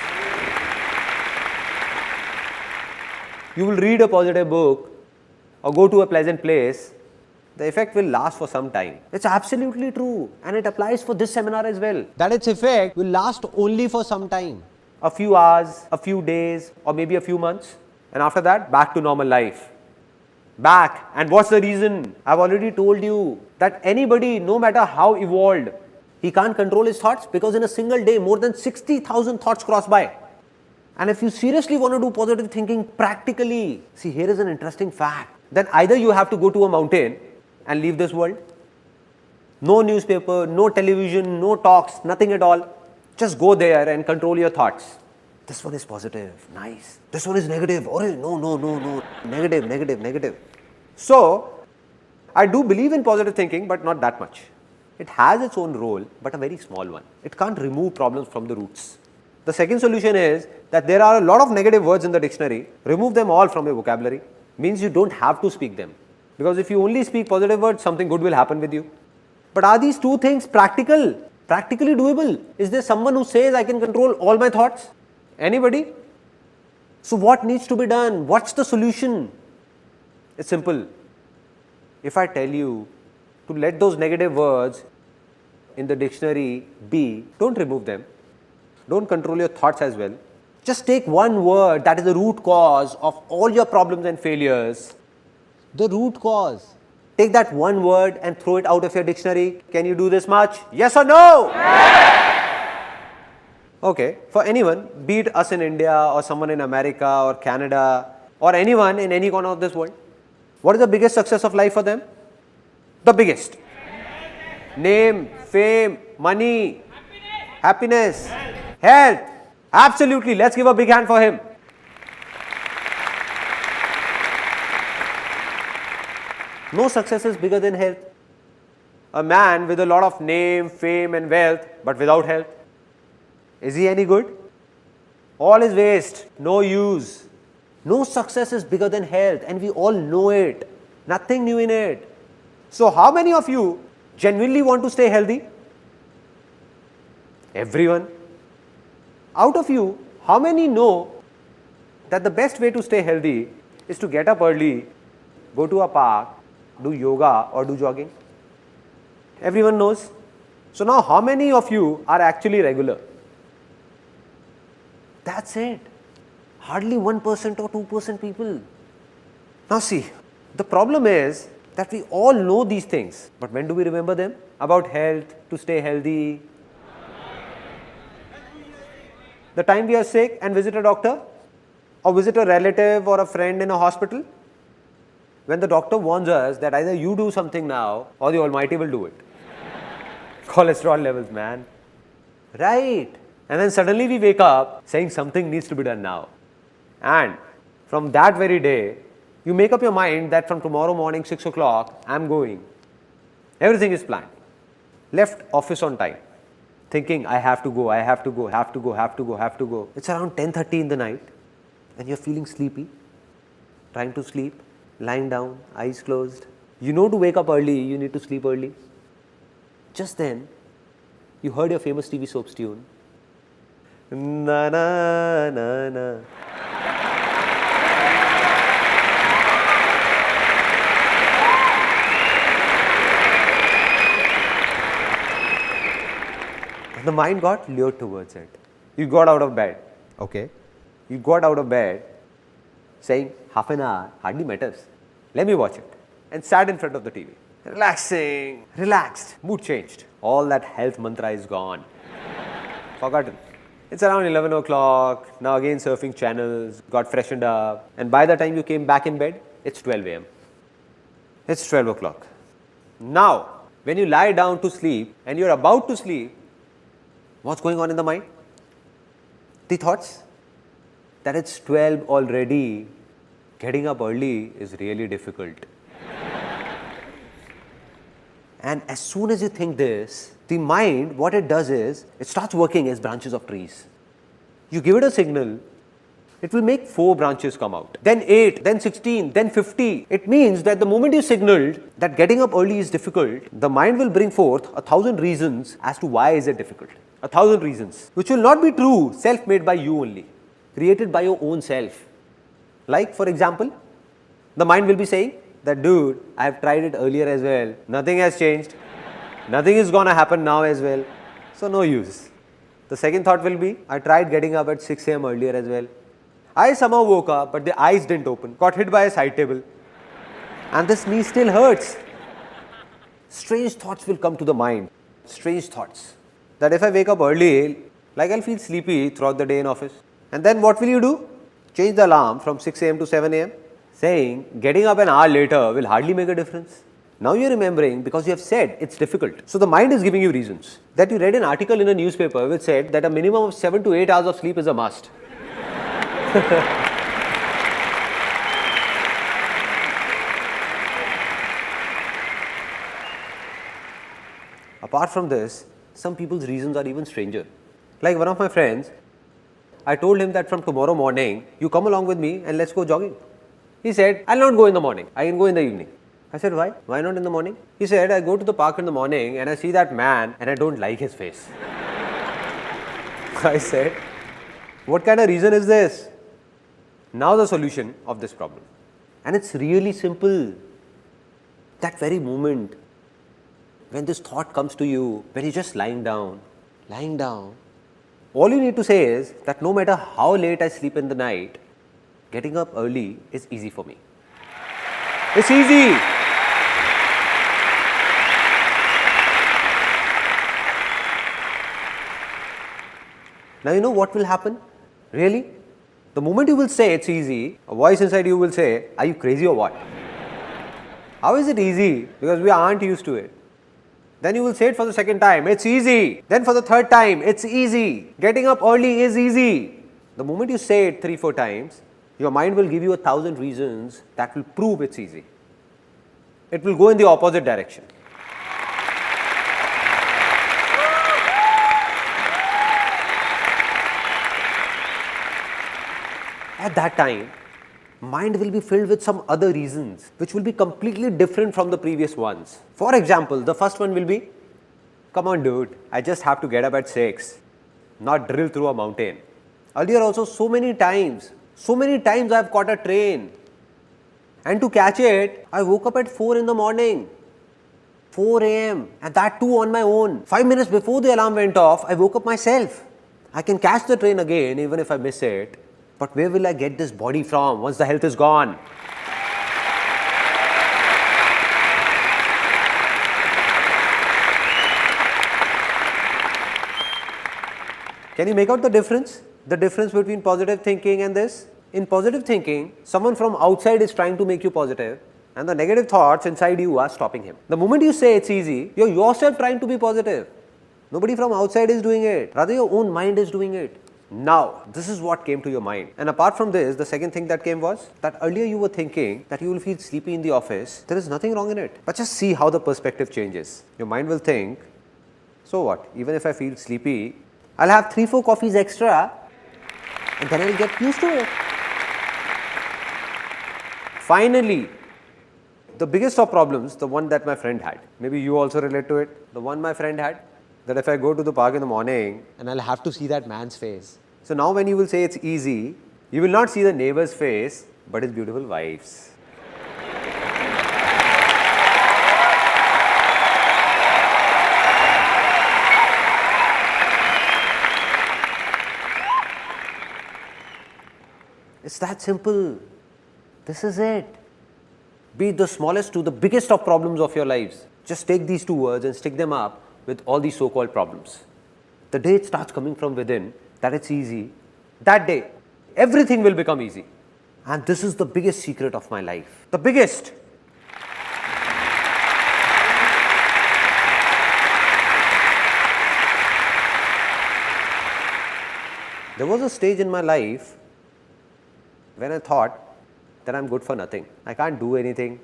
You will read a positive book or go to a pleasant place, the effect will last for some time. It's absolutely true, and it applies for this seminar as well. That its effect will last only for some time. A few hours, a few days, or maybe a few months. And after that, back to normal life. Back. And what's the reason? I've already told you that anybody, no matter how evolved, he can't control his thoughts because in a single day, more than 60,000 thoughts cross by. And if you seriously want to do positive thinking practically, see, here is an interesting fact. Then either you have to go to a mountain and leave this world. No newspaper, no television, no talks, nothing at all. Just go there and control your thoughts. This one is positive, nice. This one is negative, oh no. Negative. So, I do believe in positive thinking, but not that much. It has its own role, but a very small one. It can't remove problems from the roots. The second solution is that there are a lot of negative words in the dictionary. Remove them all from your vocabulary. Means you don't have to speak them. Because if you only speak positive words, something good will happen with you. But are these two things practical? Practically doable? Is there someone who says I can control all my thoughts? Anybody? So what needs to be done? What's the solution? It's simple. If I tell you to let those negative words in the dictionary be, don't remove them. Don't control your thoughts as well. Just take one word that is the root cause of all your problems and failures. The root cause. Take that one word and throw it out of your dictionary. Can you do this much? Yes or no? Yes. Okay, for anyone, be it us in India or someone in America or Canada or anyone in any corner of this world, what is the biggest success of life for them? The biggest. Name, fame, money, happiness, health. Absolutely. Let's give a big hand for him. No success is bigger than health. A man with a lot of name, fame and wealth, but without health, is he any good? All is waste, no use. No success is bigger than health, and we all know it. Nothing new in it. So how many of you genuinely want to stay healthy? Everyone. Out of you, how many know that the best way to stay healthy is to get up early, go to a park, do yoga or do jogging? Everyone knows. So now how many of you are actually regular? That's it. Hardly 1% or 2% people. Now see, the problem is that we all know these things, but when do we remember them? About health, to stay healthy. The time we are sick and visit a doctor or visit a relative or a friend in a hospital, when the doctor warns us that either you do something now or the Almighty will do it. Cholesterol levels, man. Right. And then suddenly we wake up saying something needs to be done now. And from that very day, you make up your mind that from tomorrow morning 6 o'clock, I'm going. Everything is planned. Left office on time. Thinking, I have to go, I have to go, have to go, have to go, have to go. It's around 10:30 in the night and you're feeling sleepy, trying to sleep, lying down, eyes closed. You know to wake up early, you need to sleep early. Just then, you heard your famous TV soaps tune. Na na na na. The mind got lured towards it. You got out of bed. Okay. You got out of bed saying, half an hour hardly matters. Let me watch it. And sat in front of the TV. Relaxing, relaxed, mood changed. All that health mantra is gone. Forgotten. It's around 11 o'clock. Now again surfing channels, got freshened up. And by the time you came back in bed, it's 12 a.m. It's 12 o'clock. Now, when you lie down to sleep and you're about to sleep, what's going on in the mind? The thoughts that it's 12 already, getting up early is really difficult. And as soon as you think this, the mind, what it does is, it starts working as branches of trees. You give it a signal, it will make 4 branches come out, then 8, then 16, then 50. It means that the moment you signaled that getting up early is difficult, the mind will bring forth 1,000 reasons as to why is it difficult. 1,000 reasons, which will not be true, self-made by you only, created by your own self. Like, for example, the mind will be saying that, dude, I have tried it earlier as well. Nothing has changed. Nothing is going to happen now as well. So, no use. The second thought will be, I tried getting up at 6 a.m. earlier as well. I somehow woke up, but the eyes didn't open. Got hit by a side table. And this knee still hurts. Strange thoughts will come to the mind. Strange thoughts. That if I wake up early, like I'll feel sleepy throughout the day in office. And then what will you do? Change the alarm from 6 a.m. to 7 a.m. saying getting up an hour later will hardly make a difference. Now you're remembering because you have said it's difficult. So the mind is giving you reasons. That you read an article in a newspaper which said that a minimum of 7 to 8 hours of sleep is a must. Apart from this, some people's reasons are even stranger. Like one of my friends, I told him that from tomorrow morning, you come along with me and let's go jogging. He said, I'll not go in the morning, I can go in the evening. I said, why? Why not in the morning? He said, I go to the park in the morning and I see that man and I don't like his face. I said, what kind of reason is this? Now the solution of this problem. And it's really simple. That very moment when this thought comes to you, when you're just lying down, all you need to say is that no matter how late I sleep in the night, getting up early is easy for me. It's easy. Now you know what will happen? Really? The moment you will say it's easy, a voice inside you will say, are you crazy or what? How is it easy? Because we aren't used to it. Then you will say it for the second time, it's easy. Then for the third time, it's easy. Getting up early is easy. The moment you say it 3-4 times, your mind will give you 1,000 reasons that will prove it's easy. It will go in the opposite direction. At that time, mind will be filled with some other reasons which will be completely different from the previous ones. For example, the first one will be, come on dude, I just have to get up at 6, not drill through a mountain. Earlier also so many times I have caught a train and to catch it, I woke up at 4 in the morning, 4 a.m. and that too on my own. 5 minutes before the alarm went off, I woke up myself. I can catch the train again even if I miss it. But where will I get this body from once the health is gone? Can you make out the difference? The difference between positive thinking and this? In positive thinking, someone from outside is trying to make you positive and the negative thoughts inside you are stopping him. The moment you say it's easy, you're yourself trying to be positive. Nobody from outside is doing it. Rather, your own mind is doing it. Now, this is what came to your mind. And apart from this, the second thing that came was that earlier you were thinking that you will feel sleepy in the office. There is nothing wrong in it. But just see how the perspective changes. Your mind will think, so what? Even if I feel sleepy, I'll have 3-4 coffees extra and then I'll get used to it. Finally, the biggest of problems, the one that my friend had. Maybe you also relate to it. The one my friend had, that if I go to the park in the morning and I'll have to see that man's face. So now when you will say it's easy, you will not see the neighbor's face, but his beautiful wife's. It's that simple. This is it. Be it the smallest to the biggest of problems of your lives. Just take these 2 words and stick them up with all these so-called problems. The day it starts coming from within, that it's easy, that day, everything will become easy. And this is the biggest secret of my life. The biggest. There was a stage in my life when I thought that I'm good for nothing. I can't do anything.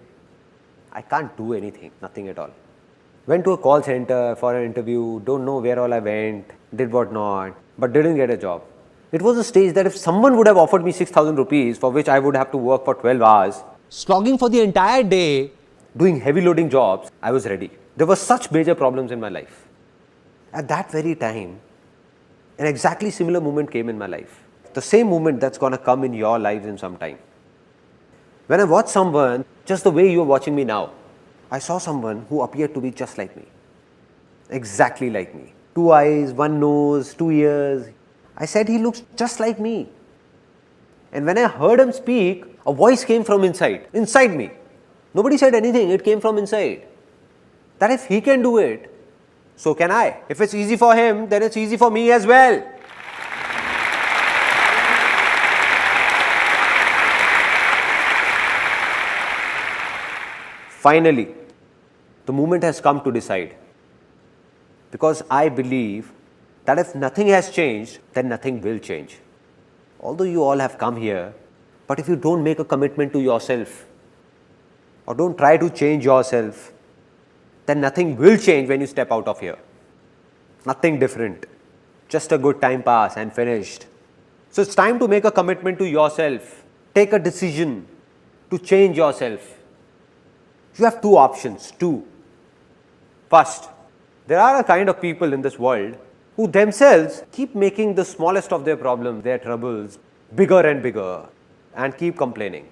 Nothing at all. Went to a call center for an interview, don't know where all I went, did what not, but didn't get a job. It was a stage that if someone would have offered me 6,000 rupees for which I would have to work for 12 hours, slogging for the entire day, doing heavy loading jobs, I was ready. There were such major problems in my life. At that very time, an exactly similar moment came in my life. The same moment that's going to come in your lives in some time. When I watched someone, just the way you are watching me now, I saw someone who appeared to be just like me. Exactly like me. 2 eyes, 1 nose, 2 ears. I said he looks just like me. And when I heard him speak, a voice came from inside me. Nobody said anything, it came from inside. That if he can do it, so can I. If it's easy for him, then it's easy for me as well. Finally, the moment has come to decide. Because I believe that if nothing has changed, then nothing will change. Although you all have come here, but if you don't make a commitment to yourself, or don't try to change yourself, then nothing will change when you step out of here. Nothing different. Just a good time pass and finished. So it's time to make a commitment to yourself. Take a decision to change yourself. You have two options. First, there are a kind of people in this world who themselves keep making the smallest of their problems, their troubles, bigger and bigger, and keep complaining.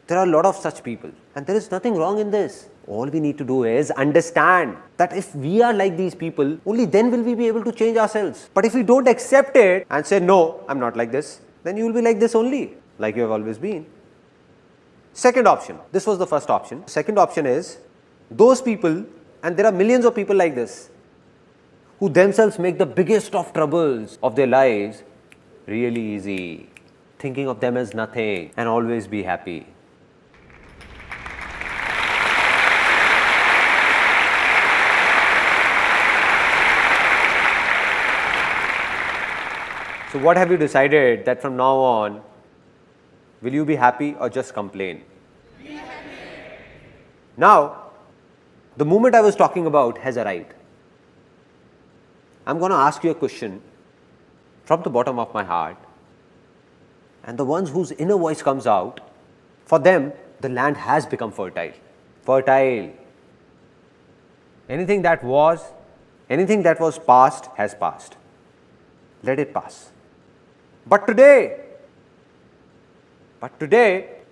There are a lot of such people, and there is nothing wrong in this. All we need to do is understand that if we are like these people, only then will we be able to change ourselves. But if we don't accept it and say, no, I'm not like this, then you will be like this only, like you have always been. Second option, this was the first option. Second option is those people, and there are millions of people like this, who themselves make the biggest of troubles of their lives really easy, thinking of them as nothing and always be happy. So what have you decided that from now on, will you be happy or just complain? Be happy. Now, the moment I was talking about has arrived. I'm going to ask you a question from the bottom of my heart, and the ones whose inner voice comes out, for them, the land has become fertile. Fertile. Anything that was past has passed. Let it pass. But today,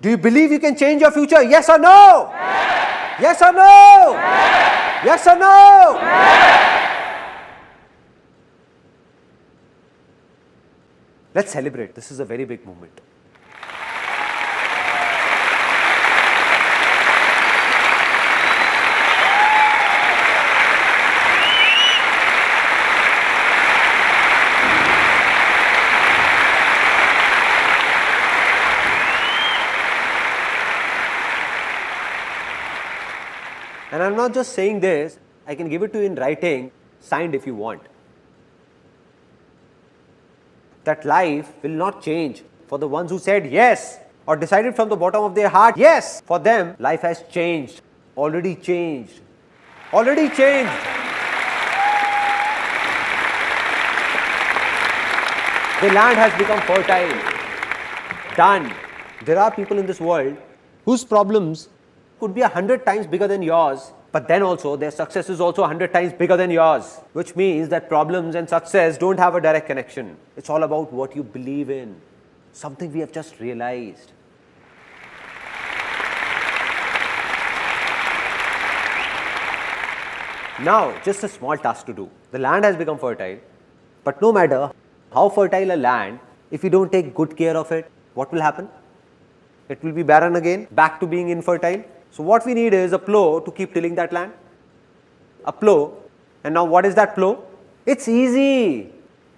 do you believe you can change your future? Yes or no? Yes or no? Yes or no? Let's celebrate. This is a very big moment. And I'm not just saying this, I can give it to you in writing, signed if you want. That life will not change for the ones who said yes or decided from the bottom of their heart yes. For them, life has changed, already changed, already changed. The land has become fertile. Done. There are people in this world whose problems could be 100 times bigger than yours, but then also their success is also 100 times bigger than yours, which means that problems and success don't have a direct connection. It's all about what you believe in, something we have just realized. Now, just a small task to do. The land has become fertile, but no matter how fertile a land, if you don't take good care of it, what will happen? It will be barren again, back to being infertile. So what we need is a plow to keep tilling that land. A plow. And now what is that plow? It's easy.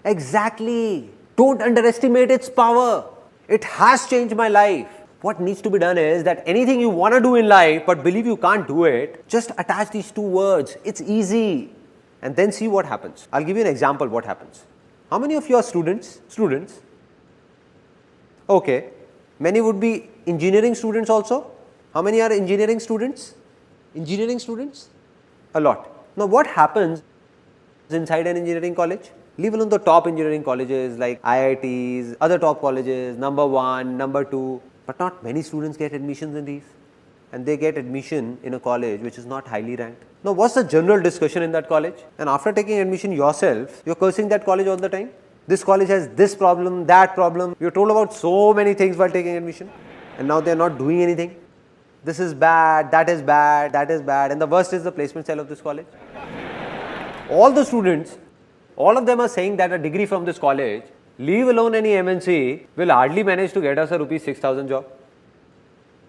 Exactly. Don't underestimate its power. It has changed my life. What needs to be done is that anything you want to do in life but believe you can't do it, just attach these two words. It's easy. And then see what happens. I'll give you an example what happens. How many of you are students? Okay. Many would be engineering students also. How many are engineering students? A lot. Now what happens inside an engineering college? Leave alone the top engineering colleges like IITs, other top colleges, number 1, number 2, but not many students get admissions in these. And they get admission in a college which is not highly ranked. Now what's the general discussion in that college? And after taking admission yourself, you're cursing that college all the time. This college has this problem, that problem. You're told about so many things while taking admission. And now they're not doing anything. This is bad, that is bad, that is bad. And the worst is the placement cell of this college. All the students, all of them are saying that a degree from this college, leave alone any MNC, will hardly manage to get us a rupees 6,000 job.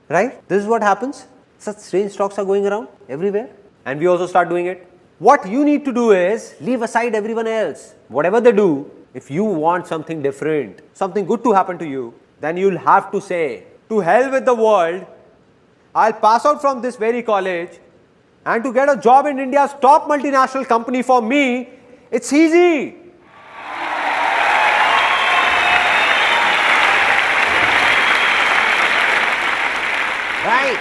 Right? This is what happens. Such strange talks are going around everywhere. And we also start doing it. What you need to do is leave aside everyone else. Whatever they do, if you want something different, something good to happen to you, then you'll have to say, to hell with the world, I'll pass out from this very college, and to get a job in India's top multinational company for me, it's easy. Right?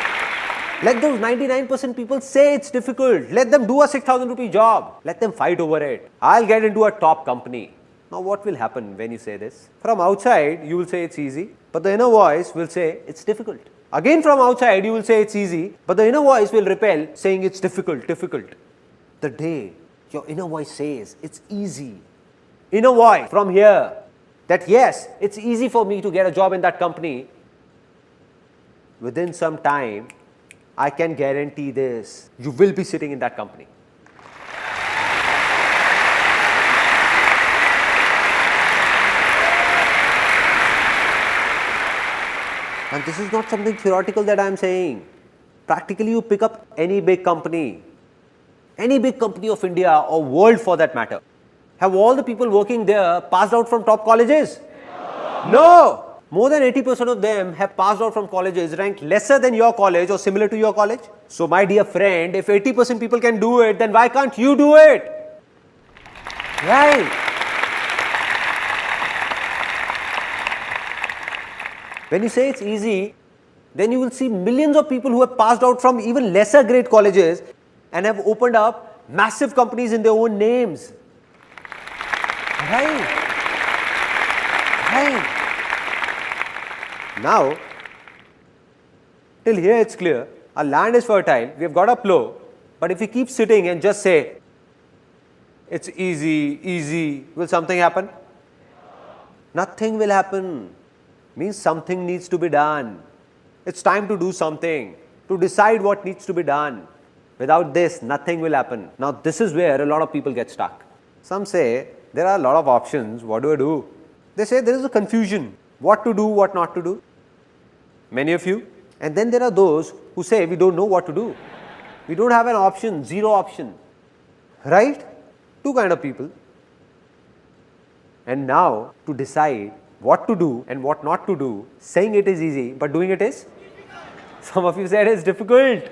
Let those 99% people say it's difficult. Let them do a 6,000 rupee job. Let them fight over it. I'll get into a top company. Now what will happen when you say this? From outside, you will say it's easy, but the inner voice will say it's difficult. Again from outside, you will say it's easy, but the inner voice will repel, saying it's difficult, difficult. The day your inner voice says it's easy, inner voice from here, that yes, it's easy for me to get a job in that company, within some time, I can guarantee this, you will be sitting in that company. And this is not something theoretical that I am saying. Practically, you pick up any big company of India or world for that matter. Have all the people working there passed out from top colleges? No! More than 80% of them have passed out from colleges ranked lesser than your college or similar to your college. So my dear friend, if 80% people can do it, then why can't you do it? Right? When you say it's easy, then you will see millions of people who have passed out from even lesser grade colleges and have opened up massive companies in their own names. Right? Right? Now, till here it's clear, our land is fertile, we have got a plow, but if we keep sitting and just say, it's easy, easy, will something happen? Nothing will happen. Means something needs to be done. It's time to do something, to decide what needs to be done. Without this, nothing will happen. Now, this is where a lot of people get stuck. Some say, there are a lot of options, what do I do? They say there is a confusion, what to do, what not to do. Many of you. And then there are those who say, we don't know what to do. We don't have an option, zero option. Right? Two kind of people. And now, to decide what to do and what not to do, saying it is easy, but doing it is? Some of you said it's difficult.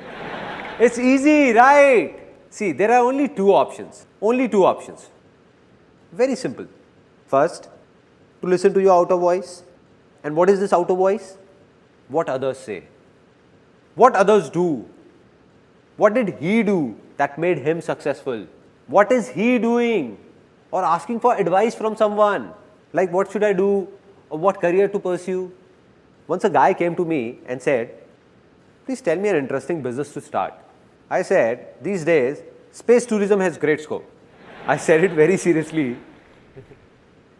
It's easy, right? See, there are only two options. Only two options. Very simple. First, to listen to your outer voice. And what is this outer voice? What others say. What others do. What did he do that made him successful? What is he doing? Or asking for advice from someone. Like what should I do? Or what career to pursue? Once a guy came to me and said, please tell me an interesting business to start. I said, these days, space tourism has great scope. I said it very seriously.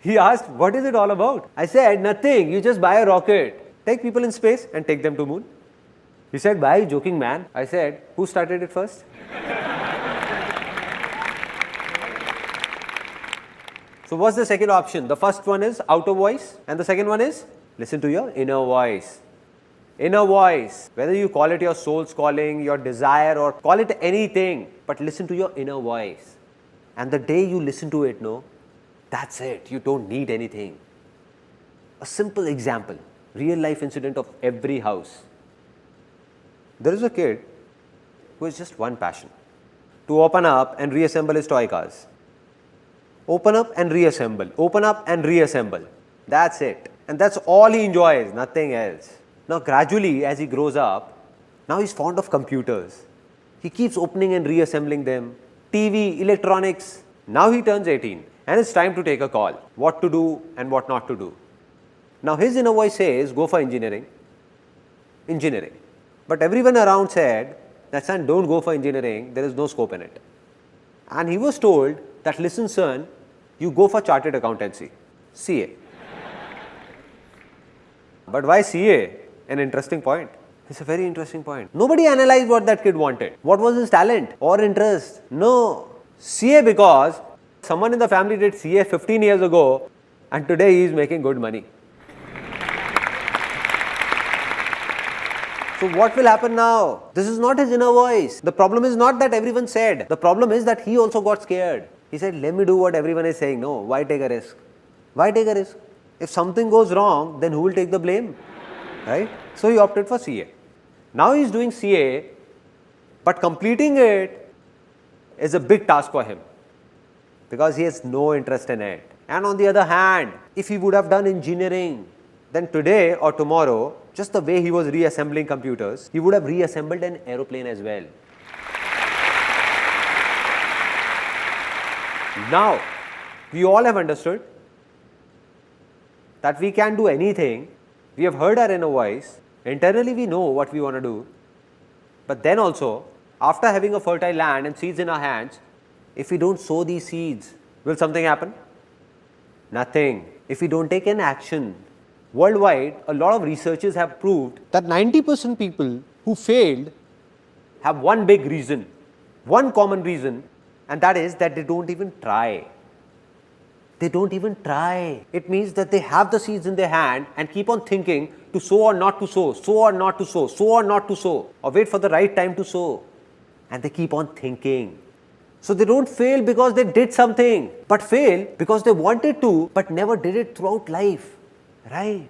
He asked, what is it all about? I said, nothing, you just buy a rocket, take people in space and take them to moon. He said, why are you joking, man? I said, who started it first? So what's the second option? The first one is outer voice and the second one is listen to your inner voice. Inner voice, whether you call it your soul's calling, your desire or call it anything, but listen to your inner voice. And the day you listen to it, no, that's it. You don't need anything. A simple example, real life incident of every house. There is a kid who has just one passion, to open up and reassemble his toy cars. Open up and reassemble, open up and reassemble. That's it. And that's all he enjoys, nothing else. Now gradually as he grows up, now he's fond of computers. He keeps opening and reassembling them. TV, electronics. Now he turns 18 and it's time to take a call. What to do and what not to do. Now his inner voice says, go for engineering. Engineering. But everyone around said, that son, don't go for engineering, there is no scope in it. And he was told that, listen son, you go for chartered accountancy, CA. But why CA? An interesting point. It's a very interesting point. Nobody analyzed what that kid wanted. What was his talent or interest? No. CA because someone in the family did CA 15 years ago and today he is making good money. So what will happen now? This is not his inner voice. The problem is not that everyone said. The problem is that he also got scared. He said, let me do what everyone is saying. No, why take a risk? Why take a risk? If something goes wrong, then who will take the blame? Right? So he opted for CA. Now he is doing CA, but completing it is a big task for him because he has no interest in it. And on the other hand, if he would have done engineering, then today or tomorrow, just the way he was reassembling computers, he would have reassembled an aeroplane as well. Now, we all have understood that we can do anything. We have heard our inner voice. Internally, we know what we want to do. But then also, after having a fertile land and seeds in our hands, if we don't sow these seeds, will something happen? Nothing. If we don't take an action. Worldwide, a lot of researchers have proved that 90% people who failed have one big reason, one common reason, and that is that they don't even try. They don't even try. It means that they have the seeds in their hand and keep on thinking to sow or not to sow, sow or not to sow, sow or not to sow, or wait for the right time to sow. And they keep on thinking. So they don't fail because they did something, but fail because they wanted to, but never did it throughout life. Right?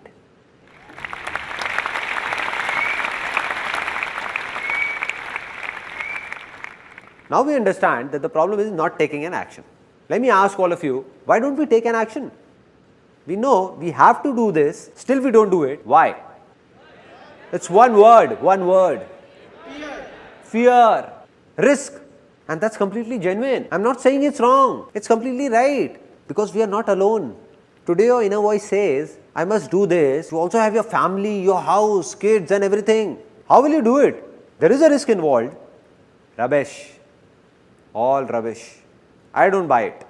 Now we understand that the problem is not taking an action. Let me ask all of you, why don't we take an action? We know we have to do this, still we don't do it. Why? It's one word, one word. Fear, risk. And that's completely genuine. I'm not saying it's wrong. It's completely right. Because we are not alone. Today your inner voice says, I must do this. You also have your family, your house, kids and everything. How will you do it? There is a risk involved. Rubbish. All rubbish. I don't buy it.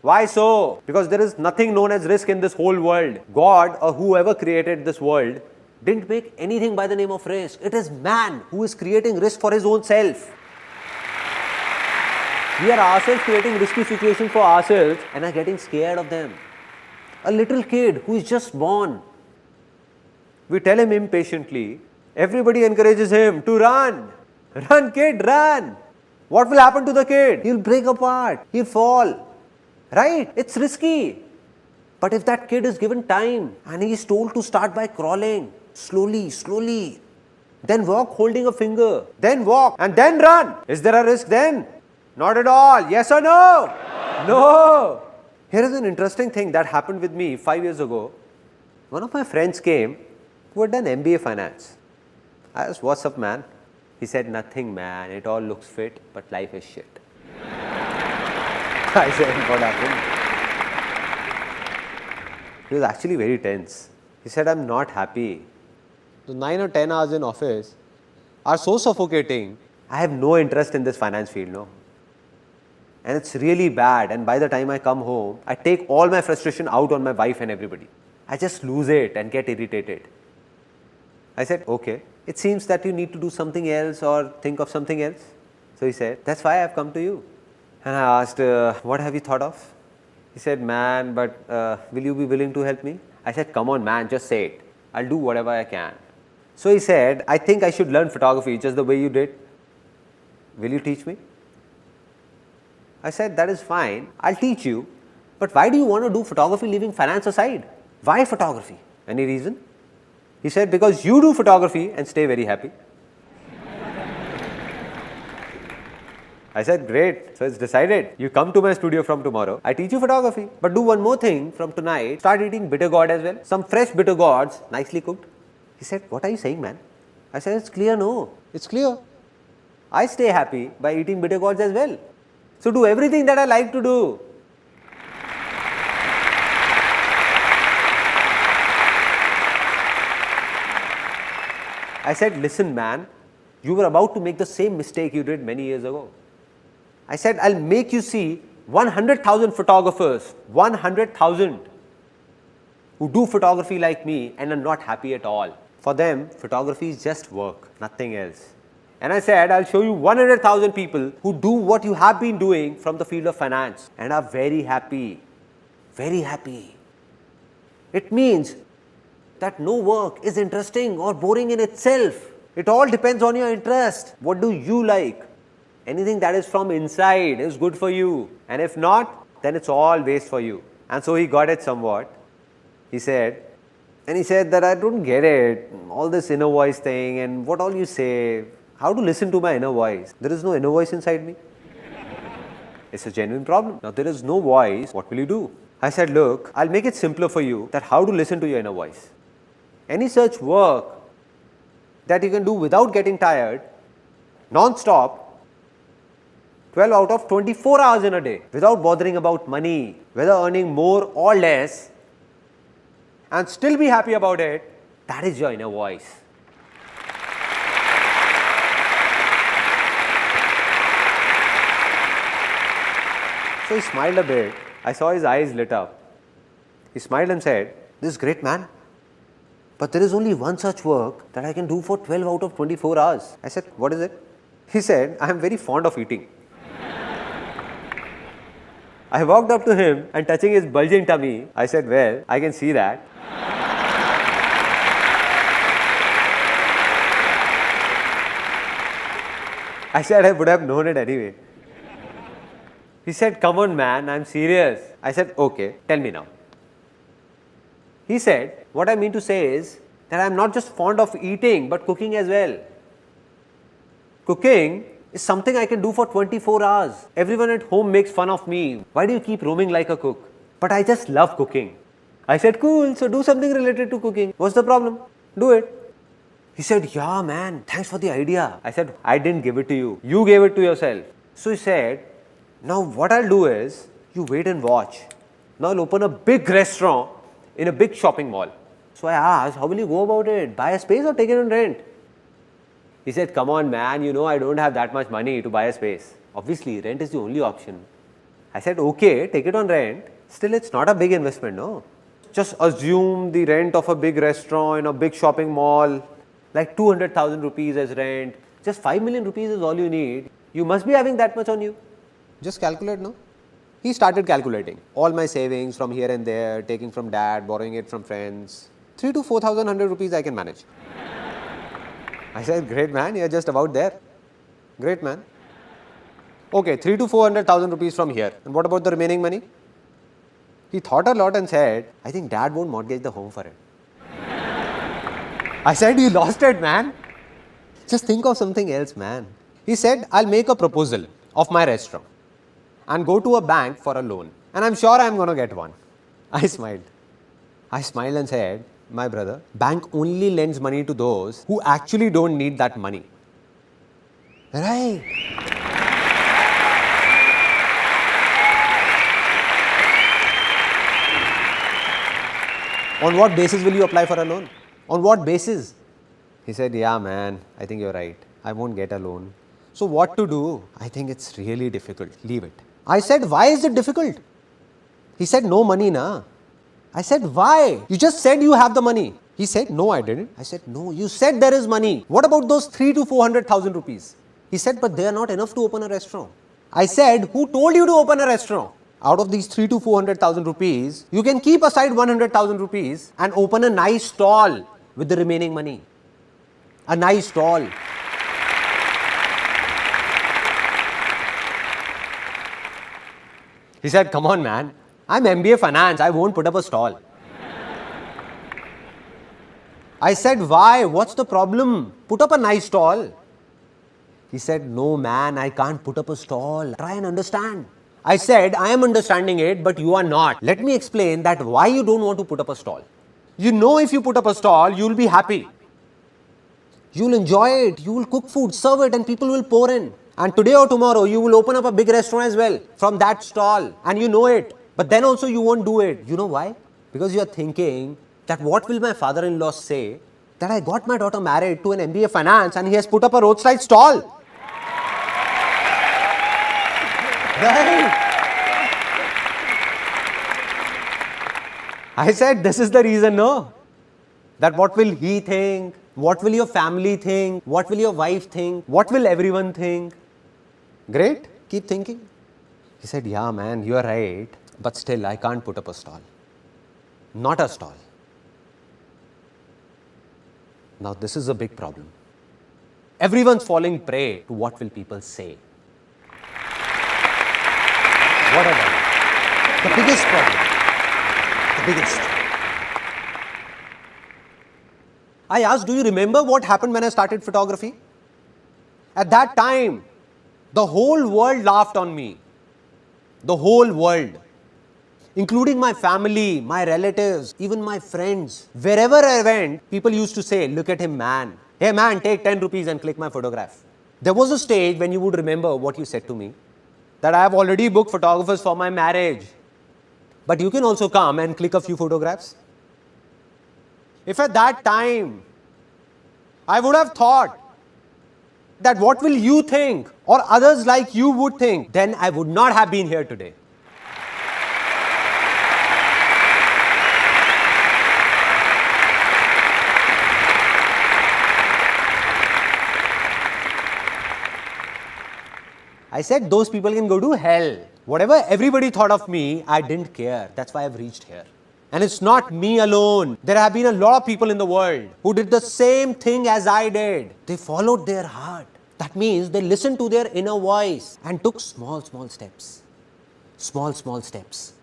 Why so? Because there is nothing known as risk in this whole world. God or whoever created this world didn't make anything by the name of risk. It is man who is creating risk for his own self. We are ourselves creating risky situations for ourselves and are getting scared of them. A little kid who is just born, we tell him impatiently, everybody encourages him to run. Run kid, run. What will happen to the kid? He'll break apart, he'll fall. Right? It's risky. But if that kid is given time and he is told to start by crawling, slowly, slowly, then walk holding a finger, then walk and then run. Is there a risk then? Not at all. Yes or no? No. Here is an interesting thing that happened with me 5 years ago. One of my friends came who had done MBA finance. I asked, what's up man? He said, nothing man, it all looks fit, but life is shit. I said, what happened? He was actually very tense. He said, I'm not happy. The 9 or 10 hours in office are so suffocating. I have no interest in this finance field, no. And it's really bad, and by the time I come home, I take all my frustration out on my wife and everybody. I just lose it and get irritated. I said, okay, it seems that you need to do something else or think of something else. So he said, that's why I have come to you. And I asked, what have you thought of? He said, man, but will you be willing to help me? I said, come on man, just say it. I'll do whatever I can. So he said, I think I should learn photography just the way you did. Will you teach me? I said, that is fine, I'll teach you, but why do you want to do photography leaving finance aside? Why photography? Any reason? He said, because you do photography and stay very happy. I said, great, so it's decided. You come to my studio from tomorrow, I teach you photography, but do one more thing from tonight, start eating bitter gourd as well, some fresh bitter gourds, nicely cooked. He said, what are you saying man? I said, it's clear, no, it's clear. I stay happy by eating bitter gourds as well. So do everything that I like to do. I said, listen man, you were about to make the same mistake you did many years ago. I said, I'll make you see 100,000 photographers, 100,000 who do photography like me and are not happy at all. For them, photography is just work, nothing else. And I said, I'll show you 100,000 people who do what you have been doing from the field of finance and are very happy. Very happy. It means that no work is interesting or boring in itself. It all depends on your interest. What do you like? Anything that is from inside is good for you. And if not, then it's all waste for you. And so he got it somewhat. He said that I don't get it. All this inner voice thing and what all you say. How to listen to my inner voice? There is no inner voice inside me. It's a genuine problem. Now there is no voice, what will you do? I said, look, I'll make it simpler for you that how to listen to your inner voice. Any such work that you can do without getting tired, non-stop, 12 out of 24 hours in a day, without bothering about money, whether earning more or less, and still be happy about it, that is your inner voice. So he smiled a bit. I saw his eyes lit up. He smiled and said, "This is great, man. But there is only one such work that I can do for 12 out of 24 hours. I said, "What is it?" He said, "I am very fond of eating." I walked up to him and touching his bulging tummy, I said, "Well, I can see that." I said, "I would have known it anyway." He said, "Come on, man, I'm serious." I said, "Okay, tell me now." He said, "What I mean to say is that I'm not just fond of eating, but cooking as well. Cooking is something I can do for 24 hours. Everyone at home makes fun of me. Why do you keep roaming like a cook? But I just love cooking." I said, "Cool, so do something related to cooking. What's the problem? Do it." He said, "Yeah, man, thanks for the idea." I said, "I didn't give it to you. You gave it to yourself." So he said, "Now what I'll do is, you wait and watch. Now I'll open a big restaurant in a big shopping mall." So I asked, "How will you go about it? Buy a space or take it on rent?" He said, "Come on, man, you know I don't have that much money to buy a space. Obviously, rent is the only option." I said, "Okay, take it on rent. Still, it's not a big investment, no? Just assume the rent of a big restaurant in a big shopping mall, like 200,000 rupees as rent. Just 5 million rupees is all you need. You must be having that much on you. Just calculate, no?" He started calculating all my savings from here and there, taking from dad, borrowing it from friends. 3 to 4,100 rupees I can manage. I said, "Great, man, you're just about there. Great, man. Okay, 3 to 400,000 rupees from here. And what about the remaining money?" He thought a lot and said, "I think dad won't mortgage the home for it." I said, "You lost it, man. Just think of something else, man." He said, "I'll make a proposal of my restaurant and go to a bank for a loan. And I'm sure I'm going to get one." I smiled. I smiled and said, "My brother, bank only lends money to those who actually don't need that money." Right. "On what basis will you apply for a loan? On what basis?" He said, "Yeah, man, I think you're right. I won't get a loan. So what to do?" "I think it's really difficult. Leave it." I said, "Why is it difficult?" He said, "No money, na." I said, "Why? You just said you have the money." He said, "No, I didn't." I said, "No, you said there is money. What about those 3 to 400,000 rupees?" He said, "But they are not enough to open a restaurant." I said, "Who told you to open a restaurant? Out of these 3 to 400,000 rupees, you can keep aside 100,000 rupees and open a nice stall with the remaining money. A nice stall." He said, "Come on, man. I'm MBA finance. I won't put up a stall." I said, "Why? What's the problem? Put up a nice stall." He said, "No, man, I can't put up a stall. Try and understand." I said, "I am understanding it, but you are not. Let me explain that why you don't want to put up a stall. You know if you put up a stall, you will be happy. You will enjoy it. You will cook food, serve it, and people will pour in. And today or tomorrow, you will open up a big restaurant as well from that stall. And you know it. But then also you won't do it. You know why? Because you are thinking that what will my father-in-law say that I got my daughter married to an MBA finance and he has put up a roadside stall." Right? I said, "This is the reason, no? That what will he think? What will your family think? What will your wife think? What will everyone think?" Great, keep thinking. He said, "Yeah, man, you are right. But still, I can't put up a stall. Not a stall." Now, this is a big problem. Everyone's falling prey to what will people say. What about it? The biggest problem. The biggest. I asked, "Do you remember what happened when I started photography?" At that time, the whole world laughed on me. The whole world. Including my family, my relatives, even my friends. Wherever I went, people used to say, "Look at him, man. Hey man, take 10 rupees and click my photograph. There was a stage when you would remember what you said to me, that I have already booked photographers for my marriage. But you can also come and click a few photographs. If at that time I would have thought that what will you think or others like you would think, then I would not have been here today. I said those people can go to hell. Whatever everybody thought of me, I didn't care. That's why I've reached here. And it's not me alone. There have been a lot of people in the world who did the same thing as I did. They followed their heart. That means they listened to their inner voice and took small steps. Small steps.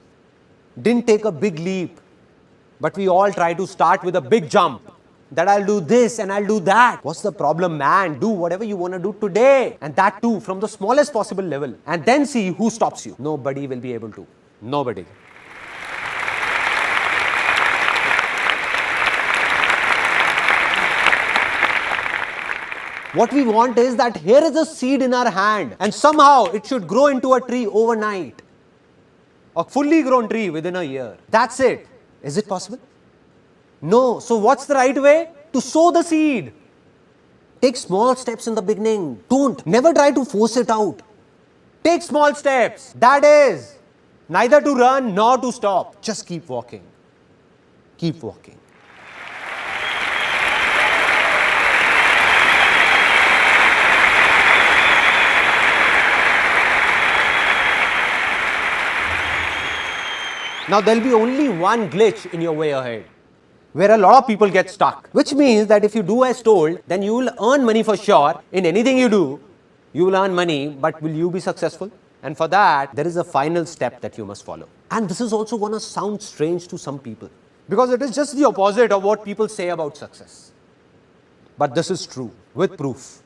Didn't take a big leap. But we all try to start with a big jump. That I'll do this and I'll do that. What's the problem, man? Do whatever you want to do today. And that too from the smallest possible level. And then see who stops you. Nobody will be able to. Nobody. What we want is that here is a seed in our hand and somehow it should grow into a tree overnight. A fully grown tree within a year. That's it. Is it possible? No. So what's the right way? To sow the seed. Take small steps in the beginning. Never try to force it out. Take small steps. That is, neither to run nor to stop. Just keep walking. Keep walking. Now there'll be only one glitch in your way ahead, where a lot of people get stuck. Which means that if you do as told, then you will earn money for sure. In anything you do, you will earn money, but will you be successful? And for that, there is a final step that you must follow. And this is also going to sound strange to some people, because it is just the opposite of what people say about success. But this is true, with proof.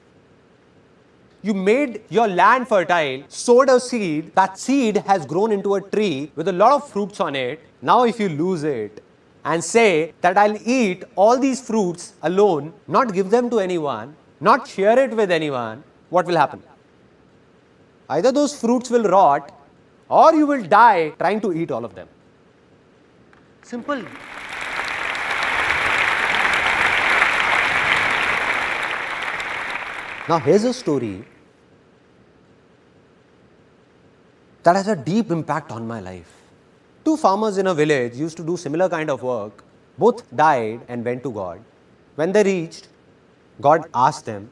You made your land fertile, sowed a seed, that seed has grown into a tree with a lot of fruits on it. Now if you lose it and say that I'll eat all these fruits alone, not give them to anyone, not share it with anyone, what will happen? Either those fruits will rot or you will die trying to eat all of them. Simple. Now here's a story that has a deep impact on my life. Two farmers in a village used to do similar kind of work. Both died and went to God. When they reached, God asked them,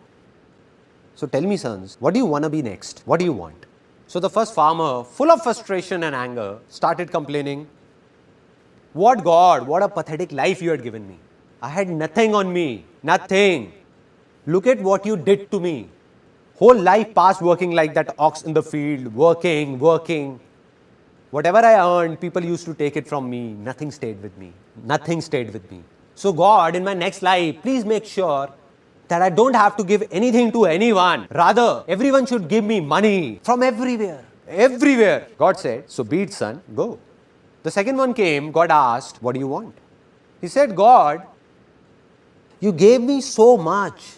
so tell me sons, what do you want to be next? What do you want? So the first farmer, full of frustration and anger, started complaining, what God, what a pathetic life you had given me. I had nothing on me, nothing. Look at what you did to me. Whole life passed working like that ox in the field, working. Whatever I earned, people used to take it from me. Nothing stayed with me. Nothing stayed with me. So God, in my next life, please make sure that I don't have to give anything to anyone. Rather, everyone should give me money from everywhere. Everywhere. God said, so be it, son, go. The second one came, God asked, what do you want? He said, God, you gave me so much.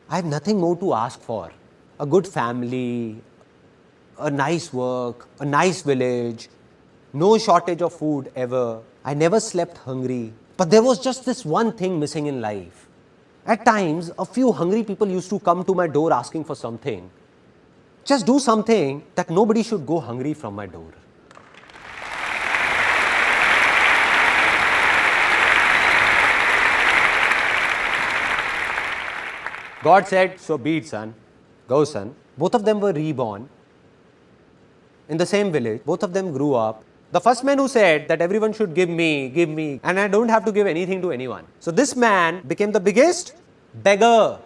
I have nothing more to ask for. A good family, a nice work, a nice village, no shortage of food ever. I never slept hungry. But there was just this one thing missing in life. At times, a few hungry people used to come to my door asking for something. Just do something that nobody should go hungry from my door. God said, so be it, son. Go, son. Both of them were reborn in the same village. Both of them grew up. The first man who said that everyone should give me, and I don't have to give anything to anyone. So this man became the biggest beggar.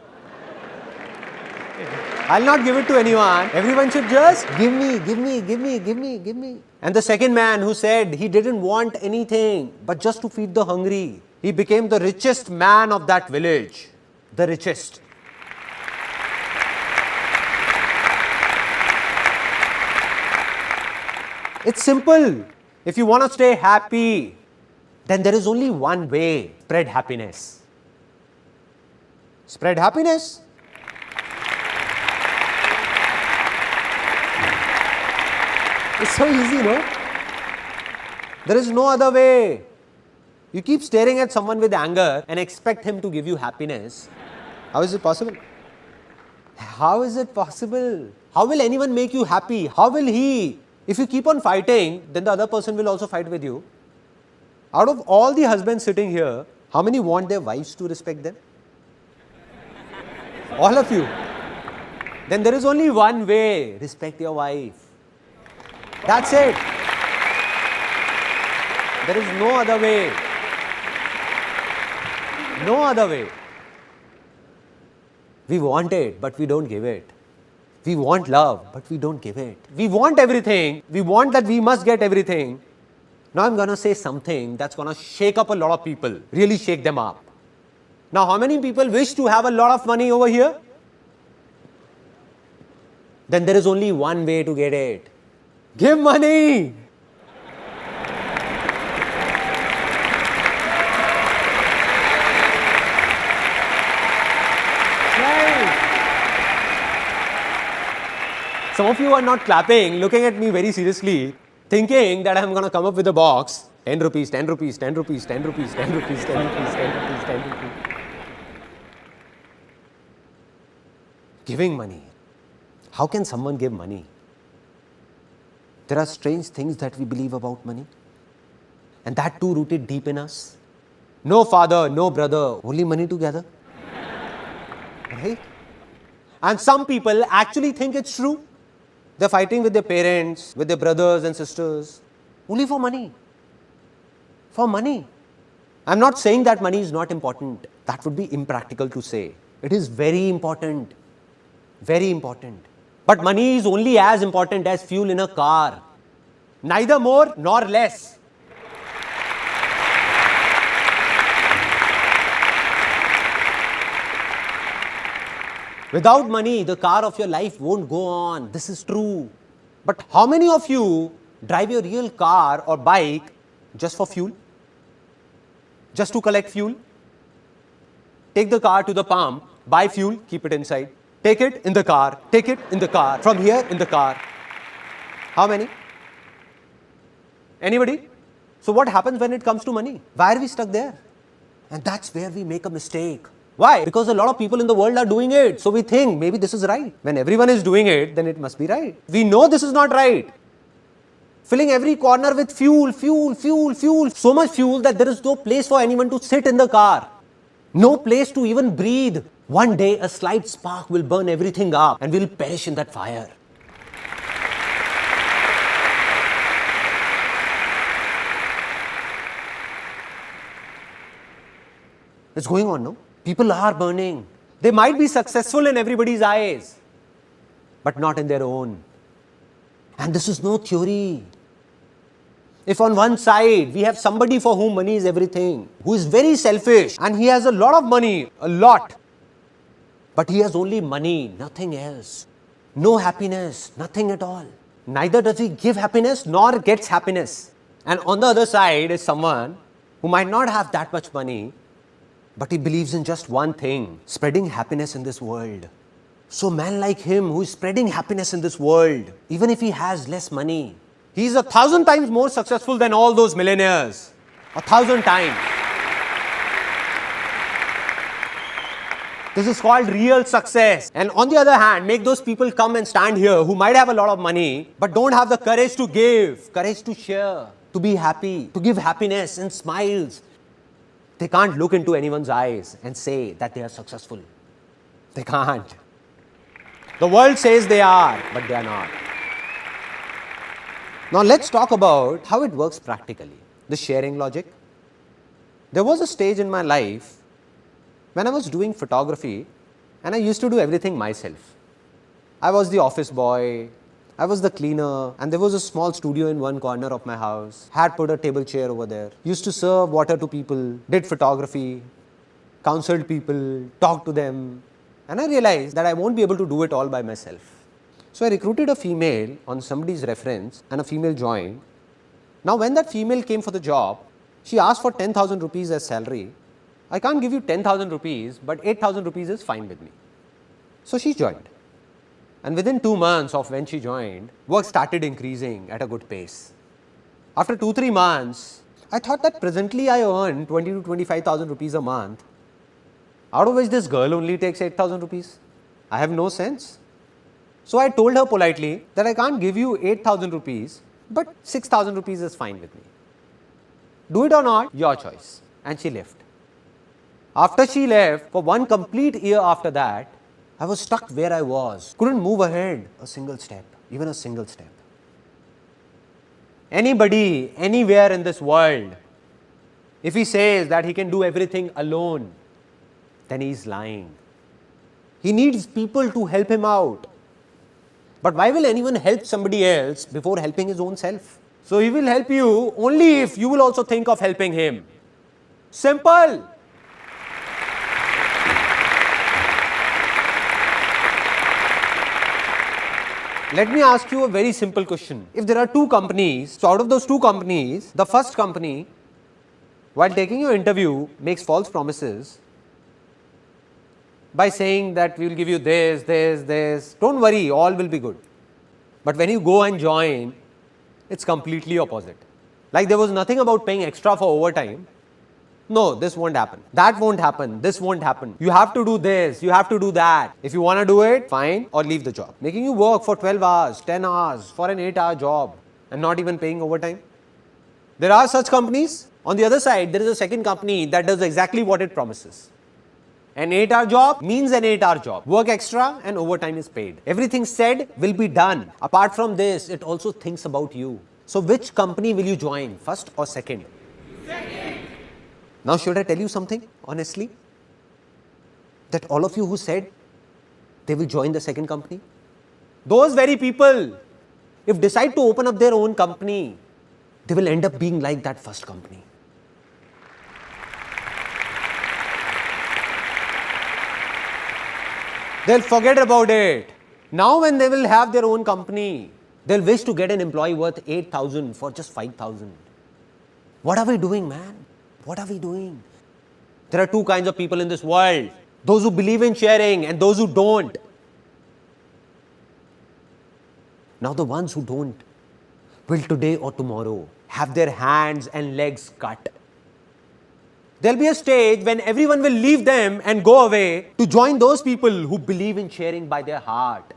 I'll not give it to anyone. Everyone should just give me. And the second man who said he didn't want anything but just to feed the hungry, he became the richest man of that village. The richest. It's simple. If you want to stay happy, then there is only one way: spread happiness. Spread happiness. It's so easy, no? There is no other way. You keep staring at someone with anger and expect him to give you happiness. How is it possible? How is it possible? How will anyone make you happy? How will he? If you keep on fighting, then the other person will also fight with you. Out of all the husbands sitting here, how many want their wives to respect them? All of you. Then there is only one way. Respect your wife. That's it. There is no other way. No other way. We want it, but we don't give it. We want love, but we don't give it. We want everything. We want that we must get everything. Now I'm going to say something that's going to shake up a lot of people, really shake them up. Now, how many people wish to have a lot of money over here? Then there is only one way to get it. Give money. Some of you are not clapping, looking at me very seriously, thinking that I'm going to come up with a box. 10 rupees, 10 rupees, 10 rupees, 10 rupees, 10 rupees, 10 rupees, 10 rupees, 10 rupees. Giving money. How can someone give money? There are strange things that we believe about money. And that too rooted deep in us. No father, no brother, only money together. Right? And some people actually think it's true. They're fighting with their parents, with their brothers and sisters, only for money. For money. I'm not saying that money is not important. That would be impractical to say. It is very important. Very important. But money is only as important as fuel in a car. Neither more nor less. Without money, the car of your life won't go on. This is true. But how many of you drive your real car or bike just for fuel? Just to collect fuel? Take the car to the pump, buy fuel, keep it inside. Take it in the car, take it in the car, from here in the car. How many? Anybody? So what happens when it comes to money? Why are we stuck there? And that's where we make a mistake. Why? Because a lot of people in the world are doing it. So we think maybe this is right. When everyone is doing it, then it must be right. We know this is not right. Filling every corner with fuel, fuel, fuel, fuel. So much fuel that there is no place for anyone to sit in the car. No place to even breathe. One day a slight spark will burn everything up and we'll perish in that fire. It's going on, no? People are burning. They might be successful in everybody's eyes, but not in their own. And this is no theory. If on one side we have somebody for whom money is everything, who is very selfish and he has a lot of money, a lot, but he has only money, nothing else. No happiness, nothing at all. Neither does he give happiness nor gets happiness. And on the other side is someone who might not have that much money, but he believes in just one thing, spreading happiness in this world. So man like him who is spreading happiness in this world, even if he has less money, he is 1,000 times more successful than all those millionaires. 1,000 times. This is called real success. And on the other hand, make those people come and stand here who might have a lot of money, but don't have the courage to give, courage to share, to be happy, to give happiness and smiles. They can't look into anyone's eyes and say that they are successful. They can't. The world says they are, but they are not. Now let's talk about how it works practically, the sharing logic. There was a stage in my life when I was doing photography and I used to do everything myself. I was the office boy, I was the cleaner, and there was a small studio in one corner of my house. Had put a table chair over there. Used to serve water to people, did photography, counseled people, talked to them. And I realized that I won't be able to do it all by myself. So I recruited a female on somebody's reference and a female joined. Now when that female came for the job, she asked for 10,000 rupees as salary I can't give you 10,000 rupees, but 8,000 rupees is fine with me. So she joined. And within 2 months of when she joined, work started increasing at a good pace. After 2-3 months, I thought that presently I earn 20 to 25,000 rupees a month, out of which this girl only takes 8,000 rupees. I have no sense. So I told her politely that I can't give you 8,000 rupees, but 6,000 rupees is fine with me. Do it or not, your choice. And she left. After she left, for 1 complete year after that, I was stuck where I was. Couldn't move ahead a single step, even a single step. Anybody, anywhere in this world, if he says that he can do everything alone, then he is lying. He needs people to help him out. But why will anyone help somebody else before helping his own self? So he will help you only if you will also think of helping him. Simple. Let me ask you a very simple question. If there are 2 companies, so out of those 2 companies, the first company, while taking your interview, makes false promises by saying that we will give you this, don't worry, all will be good. But when you go and join, it's completely opposite. Like there was nothing about paying extra for overtime. No, this won't happen. That won't happen. This won't happen. You have to do this. You have to do that. If you want to do it, fine, or leave the job. Making you work for 12 hours, 10 hours for an 8-hour job and not even paying overtime. There are such companies. On the other side, there is a second company that does exactly what it promises. An 8-hour job means an 8-hour job. Work extra and overtime is paid. Everything said will be done. Apart from this, it also thinks about you. So which company will you join, first or second? Second. Now should I tell you something, honestly? That all of you who said they will join the second company, those very people, if decide to open up their own company, they will end up being like that first company. They'll forget about it. Now when they will have their own company, they'll wish to get an employee worth 8,000 for just 5,000. What are we doing, man? What are we doing? There are 2 kinds of people in this world. Those who believe in sharing and those who don't. Now the ones who don't will today or tomorrow have their hands and legs cut. There will be a stage when everyone will leave them and go away to join those people who believe in sharing by their heart.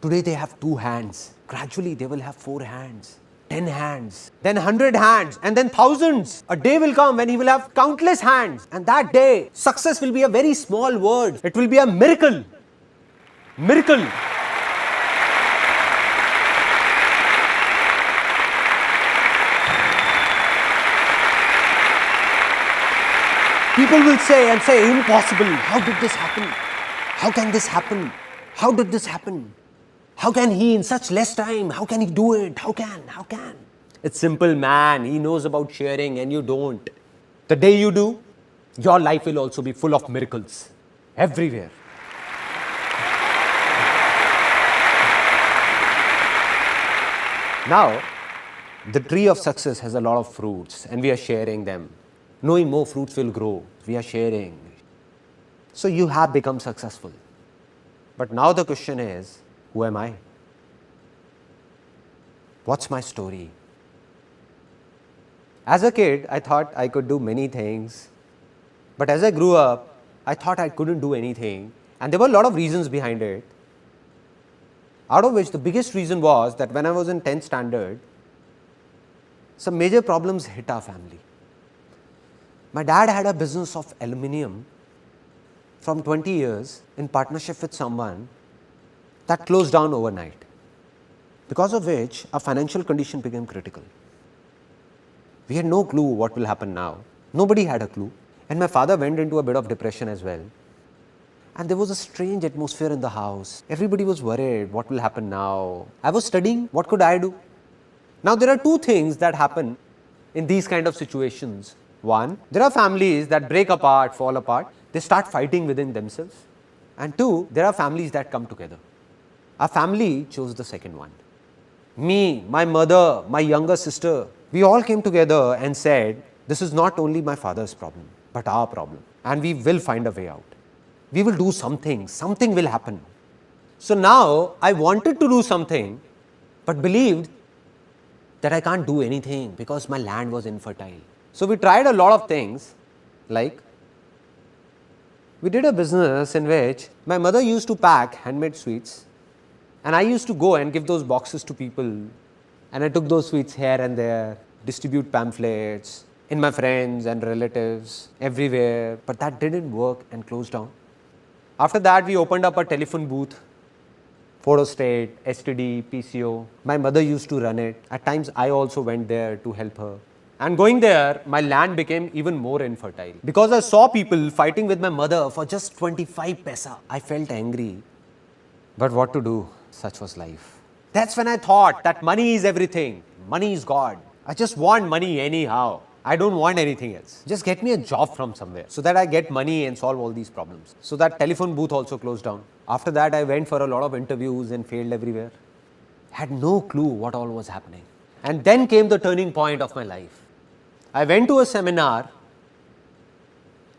Today they have 2 hands. Gradually they will have 4 hands. 10 hands, then 100 hands, and then thousands. A day will come when he will have countless hands, and that day, success will be a very small word. It will be a miracle. Miracle. People will say impossible. How did this happen? How can this happen? How did this happen? How can he in such less time? How can he do it? How can? It's simple, man. He knows about sharing and you don't. The day you do, your life will also be full of miracles. Everywhere. Now, the tree of success has a lot of fruits and we are sharing them. Knowing more fruits will grow. We are sharing. So you have become successful. But now the question is, who am I? What's my story? As a kid, I thought I could do many things. But as I grew up, I thought I couldn't do anything. And there were a lot of reasons behind it. Out of which the biggest reason was that when I was in 10th standard, some major problems hit our family. My dad had a business of aluminium from 20 years in partnership with someone that closed down overnight, because of which our financial condition became critical. We had no clue what will happen now. Nobody had a clue. And my father went into a bit of depression as well. And there was a strange atmosphere in the house. Everybody was worried, what will happen now? I was studying, what could I do? Now there are 2 things that happen in these kind of situations. One, there are families that break apart, fall apart. They start fighting within themselves. And 2, there are families that come together. Our family chose the second one. Me, my mother, my younger sister, we all came together and said, this is not only my father's problem, but our problem. and we will find a way out. We will do something will happen. So now I wanted to do something, but believed that I can't do anything because my land was infertile. So we tried a lot of things, like we did a business in which my mother used to pack handmade sweets, and I used to go and give those boxes to people, and I took those sweets here and there, distribute pamphlets in my friends and relatives everywhere, but that didn't work and closed down. After that, we opened up a telephone booth, photo state, STD, PCO. My mother used to run it. At times, I also went there to help her. And going there, my land became even more infertile. Because I saw people fighting with my mother for just 25 paisa. I felt angry. But what to do? Such was life. That's when I thought that money is everything. Money is God. I just want money anyhow. I don't want anything else. Just get me a job from somewhere so that I get money and solve all these problems. So that telephone booth also closed down. After that, I went for a lot of interviews and failed everywhere. Had no clue what all was happening. And then came the turning point of my life. I went to a seminar.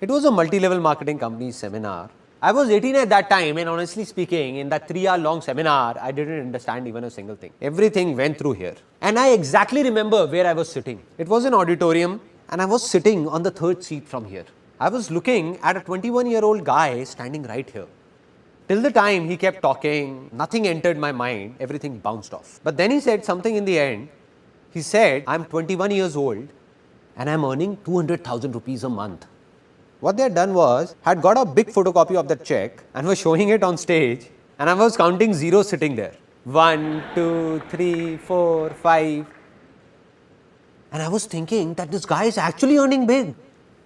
It was a multi-level marketing company seminar. I was 18 at that time, and honestly speaking, in that 3-hour long seminar, I didn't understand even a single thing. Everything went through here. And I exactly remember where I was sitting. It was an auditorium, and I was sitting on the third seat from here. I was looking at a 21-year-old guy standing right here. Till the time he kept talking, nothing entered my mind, everything bounced off. But then he said something in the end. He said, I'm 21 years old and I'm earning 200,000 rupees a month. What they had done was, had got a big photocopy of that check and was showing it on stage, and I was counting zeros sitting there. 1, 2, 3, 4, 5. And I was thinking that this guy is actually earning big.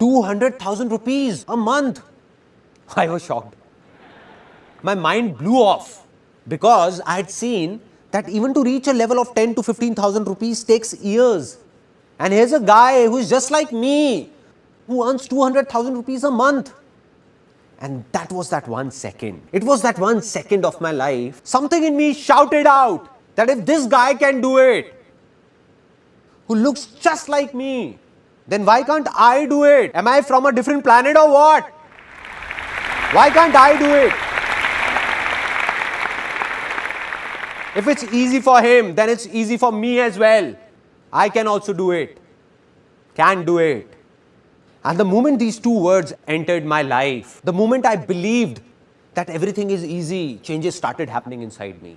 200,000 rupees a month. I was shocked. My mind blew off because I had seen that even to reach a level of 10 to 15,000 rupees takes years. And here's a guy who is just like me, who earns 200,000 rupees a month. And that was that 1 second. It was that 1 second of my life. Something in me shouted out that if this guy can do it, who looks just like me, then why can't I do it? Am I from a different planet or what? Why can't I do it? If it's easy for him, then it's easy for me as well. I can also do it. Can do it. And the moment these two words entered my life, the moment I believed that everything is easy, changes started happening inside me.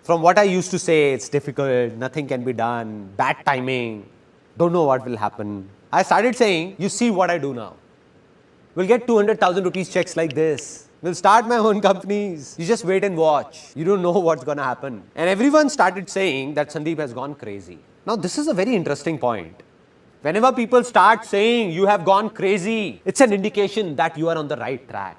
From what I used to say, it's difficult, nothing can be done, bad timing, don't know what will happen, I started saying, you see what I do now. We'll get 200,000 rupees checks like this. We'll start my own companies. You just wait and watch. You don't know what's going to happen. And everyone started saying that Sandeep has gone crazy. Now, this is a very interesting point. Whenever people start saying you have gone crazy, it's an indication that you are on the right track.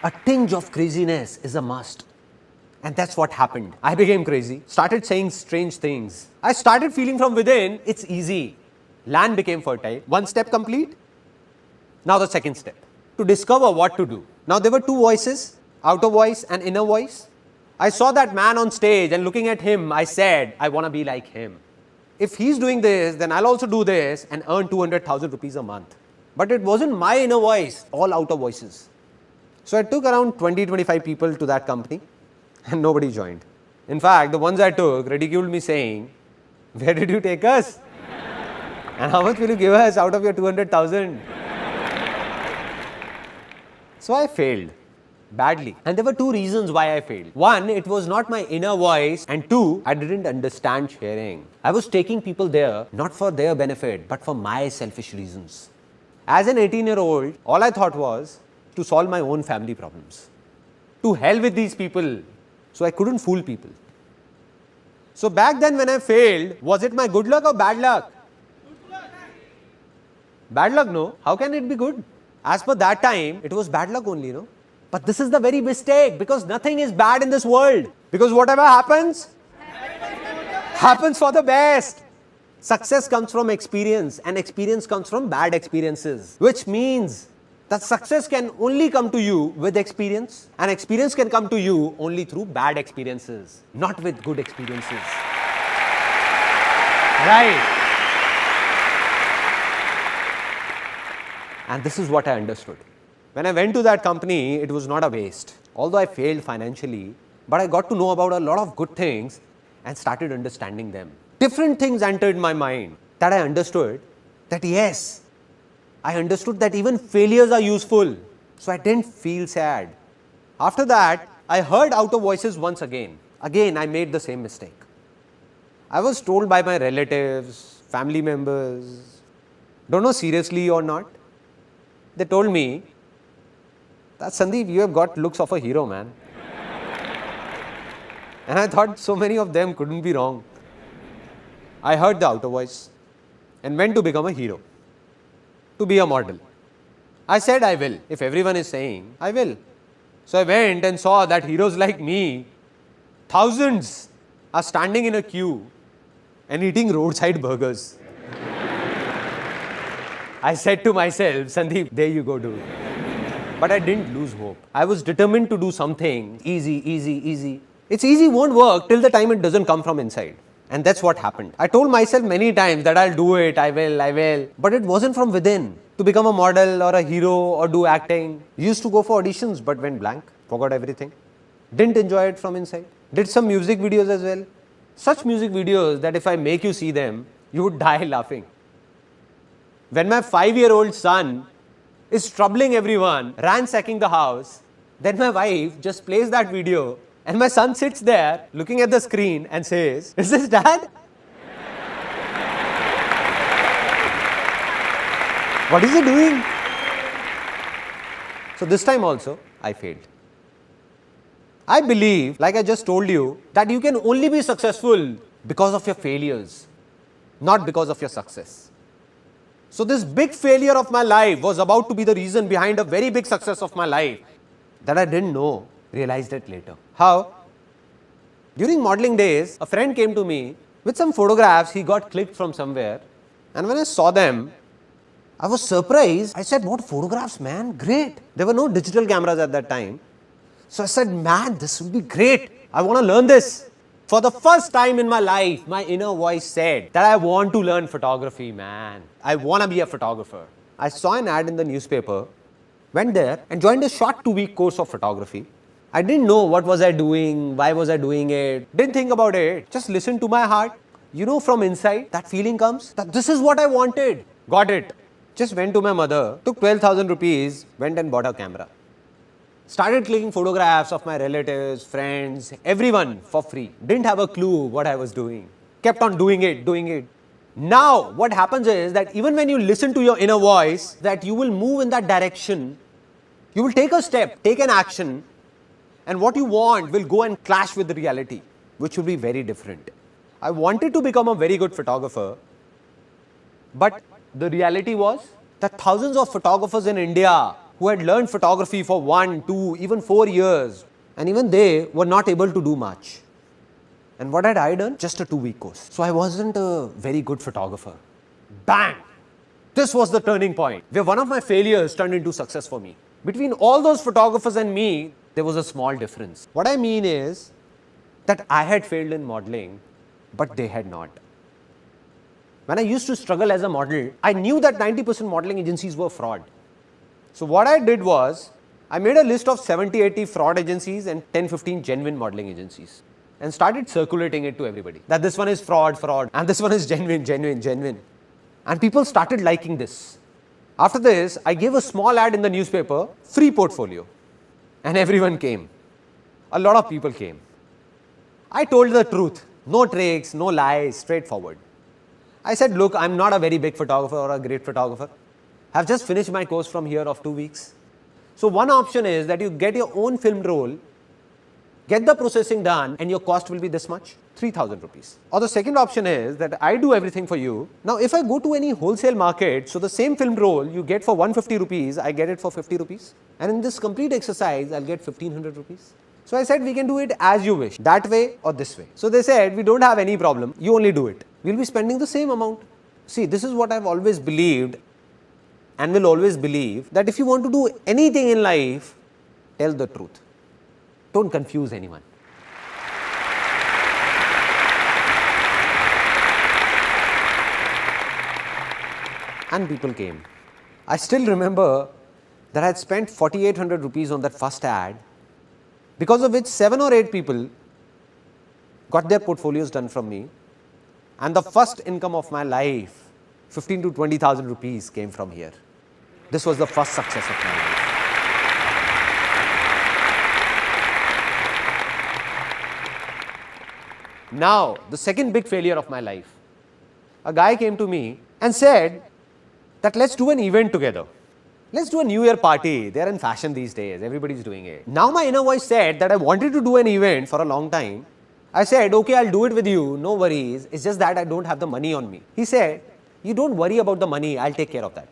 A tinge of craziness is a must. And that's what happened. I became crazy, started saying strange things. I started feeling from within, it's easy. Land became fertile. 1 step complete. Now the second step, to discover what to do. Now there were 2 voices, outer voice and inner voice. I saw that man on stage and looking at him, I said, I want to be like him. If he's doing this, then I'll also do this and earn 200,000 rupees a month. But it wasn't my inner voice, all outer voices. So I took around 20-25 people to that company and nobody joined. In fact, the ones I took ridiculed me saying, where did you take us? And how much will you give us out of your 200,000? So I failed badly. And there were 2 reasons why I failed. 1, it was not my inner voice. And 2, I didn't understand sharing. I was taking people there not for their benefit, but for my selfish reasons. As an 18-year-old, all I thought was to solve my own family problems. To hell with these people. So I couldn't fool people. So back then when I failed, was it my good luck or bad luck? Bad luck, no. How can it be good? As per that time, it was bad luck only, no? But this is the very mistake, because nothing is bad in this world. Because whatever happens, happens for the best. Success comes from experience, and experience comes from bad experiences. Which means that success can only come to you with experience, and experience can come to you only through bad experiences, not with good experiences. Right. And this is what I understood. When I went to that company, it was not a waste. Although I failed financially, but I got to know about a lot of good things and started understanding them. Different things entered my mind that I understood that yes, I understood that even failures are useful. So I didn't feel sad. After that, I heard outer voices once again. Again, I made the same mistake. I was told by my relatives, family members, don't know seriously or not. They told me that Sandeep, you have got looks of a hero, man. And I thought so many of them couldn't be wrong. I heard the outer voice and went to become a hero, to be a model. I said I will. If everyone is saying, I will. So I went and saw that heroes like me, thousands, are standing in a queue and eating roadside burgers. I said to myself, Sandeep, there you go, dude. But I didn't lose hope. I was determined to do something easy. It's easy won't work till the time it doesn't come from inside. And that's what happened. I told myself many times that I'll do it, I will. But it wasn't from within. To become a model or a hero or do acting. Used to go for auditions but went blank. Forgot everything. Didn't enjoy it from inside. Did some music videos as well. Such music videos that if I make you see them, you would die laughing. When my 5-year-old son is troubling everyone, ransacking the house, then my wife just plays that video and my son sits there looking at the screen and says, "Is this dad?" What is he doing? So this time also, I failed. I believe, like I just told you, that you can only be successful because of your failures, not because of your success. So this big failure of my life was about to be the reason behind a very big success of my life that I didn't know, realized it later. How? During modeling days, a friend came to me with some photographs he got clicked from somewhere, and when I saw them, I was surprised. I said, "What photographs, man? Great." There were no digital cameras at that time. So I said, "Man, this will be great. I want to learn this." For the first time in my life, my inner voice said that I want to learn photography, man. I want to be a photographer. I saw an ad in the newspaper, went there and joined a short 2-week course of photography. I didn't know what was I doing, why was I doing it, didn't think about it, just listened to my heart. You know, from inside, that feeling comes that this is what I wanted. Got it. Just went to my mother, took 12,000 rupees, went and bought a camera. Started clicking photographs of my relatives, friends, everyone for free. Didn't have a clue what I was doing. Kept on doing it. Now, what happens is that even when you listen to your inner voice, that you will move in that direction. You will take a step, take an action, and what you want will go and clash with the reality, which will be very different. I wanted to become a very good photographer, but the reality was that thousands of photographers in India who had learned photography for 1, 2, even 4 years, and even they were not able to do much. And what had I done? Just a 2-week course. So I wasn't a very good photographer. Bang! This was the turning point where one of my failures turned into success for me. Between all those photographers and me, there was a small difference. What I mean is that I had failed in modeling, but they had not. When I used to struggle as a model, I knew that 90% modeling agencies were fraud. So what I did was, I made a list of 70-80 fraud agencies and 10-15 genuine modeling agencies and started circulating it to everybody. That this one is fraud, and this one is genuine. And people started liking this. After this, I gave a small ad in the newspaper, free portfolio. And everyone came. A lot of people came. I told the truth. No tricks, no lies, straightforward. I said, look, I'm not a very big photographer or a great photographer. I've just finished my course from here of 2 weeks. So one option is that you get your own film roll, get the processing done, and your cost will be this much, 3,000 rupees. Or the second option is that I do everything for you. Now, if I go to any wholesale market, so the same film roll you get for 150 rupees, I get it for 50 rupees. And in this complete exercise, I'll get 1,500 rupees. So I said, we can do it as you wish, that way or this way. So they said, we don't have any problem, you only do it. We'll be spending the same amount. See, this is what I've always believed, and will always believe that if you want to do anything in life, tell the truth. Don't confuse anyone. And people came. I still remember that I had spent 4,800 rupees on that first ad, because of which 7 or 8 people got their portfolios done from me, and the first income of my life, 15 to 20,000 rupees, came from here. This was the first success of my life. Now, the second big failure of my life. A guy came to me and said that let's do an event together. Let's do a New Year party. They are in fashion these days. Everybody's doing it. Now my inner voice said that I wanted to do an event for a long time. I said, okay, I'll do it with you. No worries. It's just that I don't have the money on me. He said, you don't worry about the money. I'll take care of that.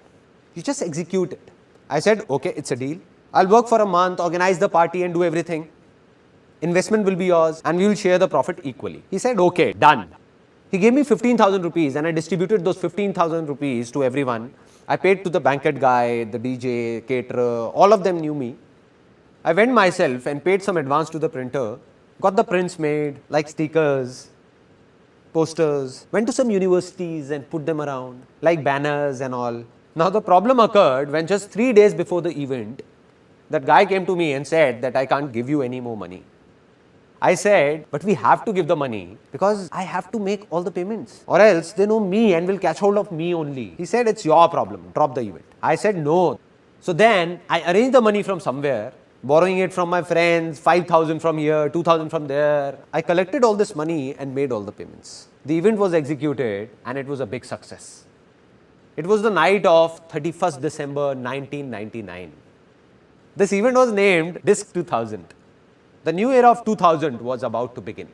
You just execute it. I said, okay, it's a deal. I'll work for a month, organize the party and do everything. Investment will be yours and we will share the profit equally. He said, okay, done. He gave me 15,000 rupees and I distributed those 15,000 rupees to everyone. I paid to the banquet guy, the DJ, caterer, all of them knew me. I went myself and paid some advance to the printer, got the prints made like stickers, posters, went to some universities and put them around like banners and all. Now the problem occurred when just 3 days before the event, that guy came to me and said that I can't give you any more money. I said, but we have to give the money because I have to make all the payments or else they know me and will catch hold of me only. He said, it's your problem, drop the event. I said, no. So then I arranged the money from somewhere, borrowing it from my friends, 5,000 from here, 2,000 from there. I collected all this money and made all the payments. The event was executed and it was a big success. It was the night of 31st December 1999. This event was named Disc 2000. The new era of 2000 was about to begin.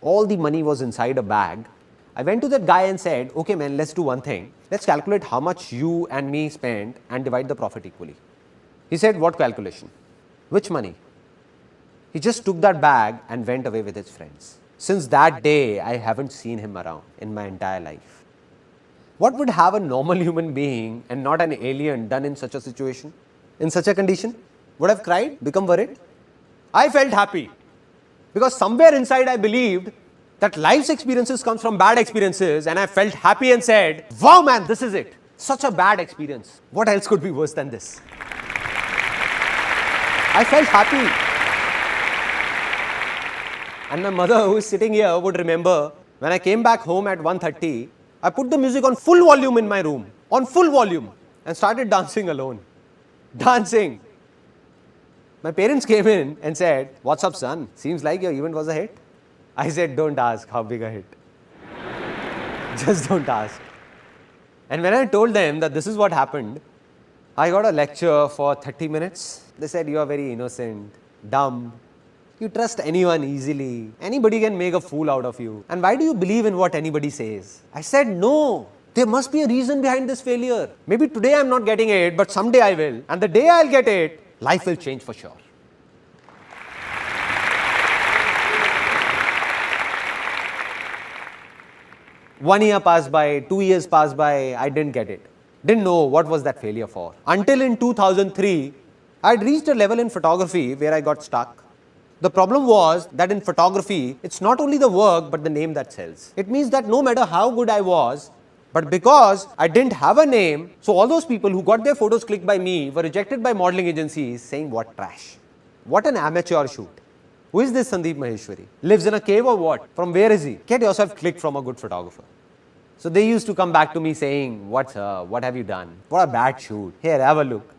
All the money was inside a bag. I went to that guy and said, okay man, let's do one thing. Let's calculate how much you and me spent and divide the profit equally. He said, what calculation? Which money? He just took that bag and went away with his friends. Since that day, I haven't seen him around in my entire life. What would have a normal human being and not an alien done in such a situation? In such a condition? Would have cried, become worried? I felt happy because somewhere inside I believed that life's experiences come from bad experiences, and I felt happy and said, wow man, this is it. Such a bad experience. What else could be worse than this? I felt happy. And my mother, who is sitting here, would remember when I came back home at 1:30, I put the music on full volume in my room, on full volume, and started dancing alone. Dancing. My parents came in and said, what's up son? Seems like your event was a hit. I said, don't ask how big a hit. Just don't ask. And when I told them that this is what happened, I got a lecture for 30 minutes. They said, you are very innocent, dumb. You trust anyone easily. Anybody can make a fool out of you. And why do you believe in what anybody says? I said, no. There must be a reason behind this failure. Maybe today I'm not getting it, but someday I will. And the day I'll get it, life will change for sure. One year passed by, 2 years passed by, I didn't get it. Didn't know what was that failure for. Until in 2003, I had reached a level in photography where I got stuck. The problem was that in photography, it's not only the work but the name that sells. It means that no matter how good I was, but because I didn't have a name, so all those people who got their photos clicked by me were rejected by modeling agencies saying, what trash. What an amateur shoot. Who is this Sandeep Maheshwari? Lives in a cave or what? From where is he? Get yourself clicked from a good photographer. So they used to come back to me saying, what have you done? What a bad shoot. Here, have a look.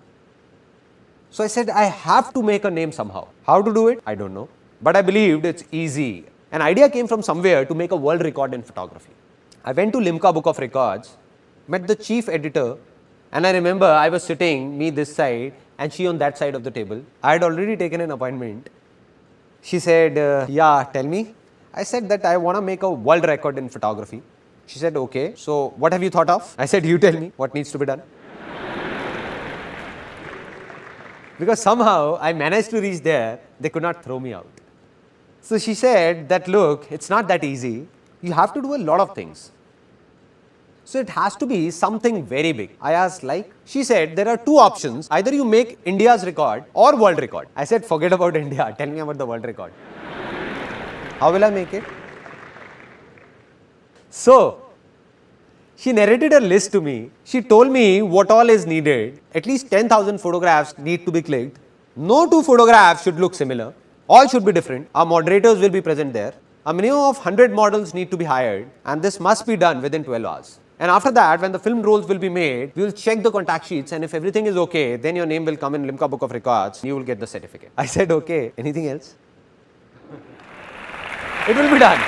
So I said, I have to make a name somehow. How to do it? I don't know. But I believed it's easy. An idea came from somewhere to make a world record in photography. I went to Limca Book of Records, met the chief editor, and I remember I was sitting, me this side, and she on that side of the table. I had already taken an appointment. She said, yeah, tell me. I said that I want to make a world record in photography. She said, okay, so what have you thought of? I said, you tell me what needs to be done. Because somehow I managed to reach there, they could not throw me out. So she said that, look, it's not that easy. You have to do a lot of things. So it has to be something very big. I asked like, she said there are two options. Either you make India's record or world record. I said forget about India, tell me about the world record. How will I make it? So she narrated a list to me. She told me what all is needed. At least 10,000 photographs need to be clicked. No two photographs should look similar. All should be different. Our moderators will be present there. A minimum of 100 models need to be hired, and this must be done within 12 hours. And after that, when the film rolls will be made, we will check the contact sheets, and if everything is okay, then your name will come in Limca Book of Records. You will get the certificate. I said, okay. Anything else? It will be done.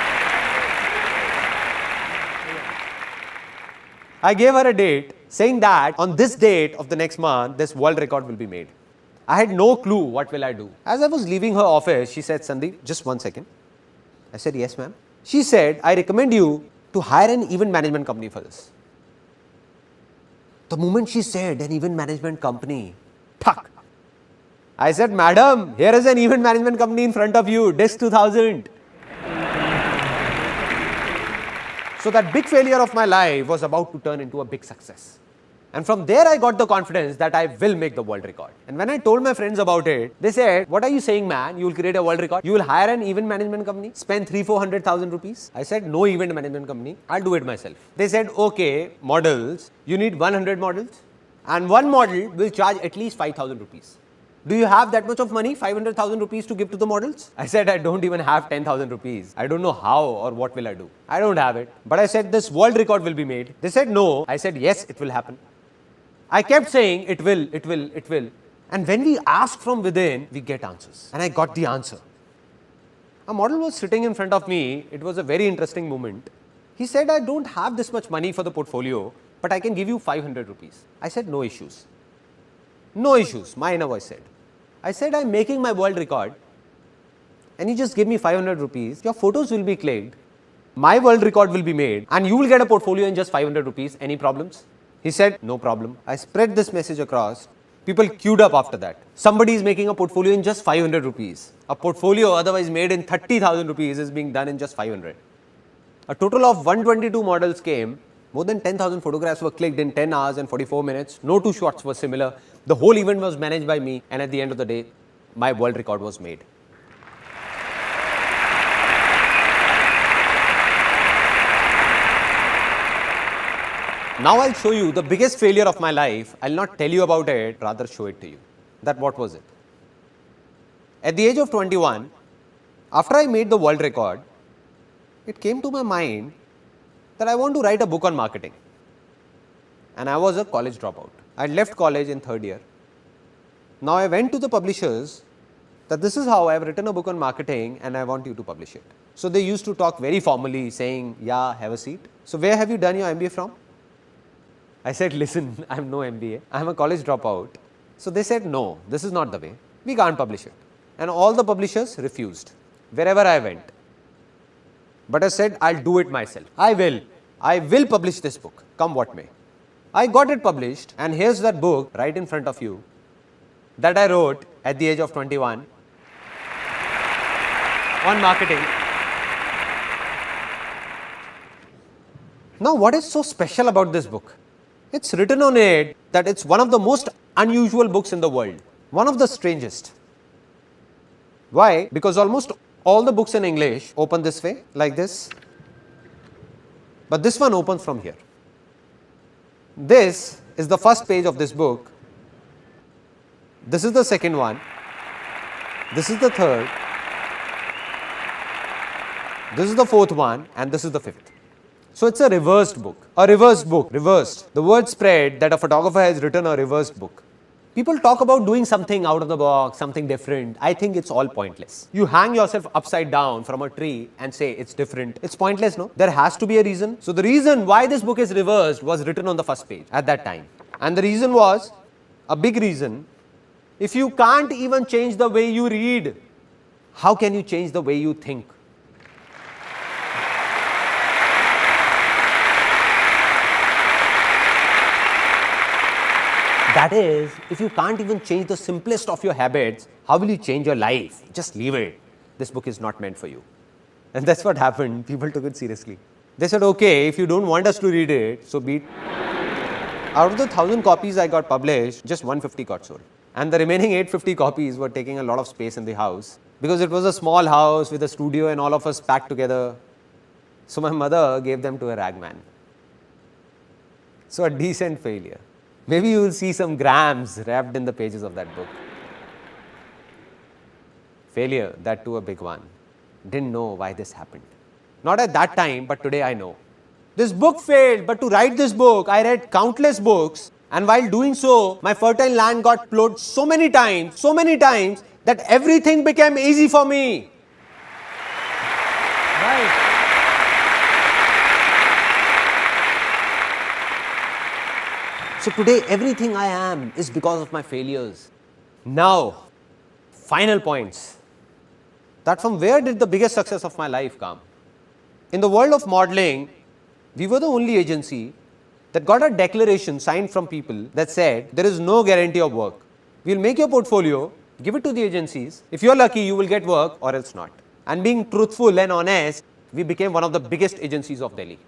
I gave her a date saying that on this date of the next month, this world record will be made. I had no clue what will I do. As I was leaving her office, she said, Sandeep, just 1 second. I said, yes, ma'am. She said, I recommend you to hire an event management company for this. The moment she said an event management company, tuck. I said, madam, here is an event management company in front of you, Disk 2000. So that big failure of my life was about to turn into a big success. And from there I got the confidence that I will make the world record. And when I told my friends about it, they said, what are you saying, man? You will create a world record? You will hire an event management company? Spend 300,000-400,000 rupees? I said, no event management company. I'll do it myself. They said, okay, models. You need 100 models. And one model will charge at least 5,000 rupees. Do you have that much of money, 500,000 rupees to give to the models? I said, I don't even have 10,000 rupees. I don't know how or what will I do. I don't have it. But I said, this world record will be made. They said, no. I said, yes, it will happen. I kept saying, it will, it will, it will. And when we ask from within, we get answers. And I got the answer. A model was sitting in front of me. It was a very interesting moment. He said, I don't have this much money for the portfolio, but I can give you 500 rupees. I said, no issues. No issues, my inner voice said. I said, I'm making my world record. And you just give me 500 rupees. Your photos will be clicked. My world record will be made. And you will get a portfolio in just 500 rupees. Any problems? He said, no problem. I spread this message across. People queued up after that. Somebody is making a portfolio in just 500 rupees. A portfolio otherwise made in 30,000 rupees is being done in just 500. A total of 122 models came. More than 10,000 photographs were clicked in 10 hours and 44 minutes. No two shots were similar. The whole event was managed by me. And at the end of the day, my world record was made. Now I'll show you the biggest failure of my life. I'll not tell you about it, rather show it to you. That what was it? At the age of 21, after I made the world record, it came to my mind that I want to write a book on marketing. And I was a college dropout. I left college in third year. Now I went to the publishers that this is how I have written a book on marketing and I want you to publish it. So they used to talk very formally saying, yeah, have a seat. So where have you done your MBA from? I said, listen, I have no MBA. I am a college dropout. So they said, no, this is not the way. We can't publish it. And all the publishers refused wherever I went. But I said, I'll do it myself. I will publish this book, come what may. I got it published, and here's that book right in front of you that I wrote at the age of 21 on marketing. Now, what is so special about this book? It's written on it that it's one of the most unusual books in the world, one of the strangest. Why? Because almost all the books in English open this way, like this. But this one opens from here. This is the first page of this book. This is the second one. This is the third. This is the fourth one, and this is the fifth. So it's a reversed book. A reversed book. Reversed. The word spread that a photographer has written a reversed book. People talk about doing something out of the box, something different. I think it's all pointless. You hang yourself upside down from a tree and say it's different. It's pointless, no? There has to be a reason. So the reason why this book is reversed was written on the first page at that time. And the reason was, a big reason, if you can't even change the way you read, how can you change the way you think? That is, if you can't even change the simplest of your habits, how will you change your life? Just leave it. This book is not meant for you. And that's what happened. People took it seriously. They said, okay, if you don't want us to read it, so be it. Out of the 1,000 copies I got published, just 150 got sold. And the remaining 850 copies were taking a lot of space in the house because it was a small house with a studio and all of us packed together. So my mother gave them to a ragman. So a decent failure. Maybe you will see some grams wrapped in the pages of that book. Failure, that too a big one. Didn't know why this happened. Not at that time, but today I know. This book failed, but to write this book, I read countless books, and while doing so, my fertile land got plowed so many times, that everything became easy for me. Right. So today, everything I am is because of my failures. Now, final points. That from where did the biggest success of my life come? In the world of modeling, we were the only agency that got a declaration signed from people that said there is no guarantee of work. We'll make your portfolio, give it to the agencies. If you're lucky, you will get work or else not. And being truthful and honest, we became one of the biggest agencies of Delhi.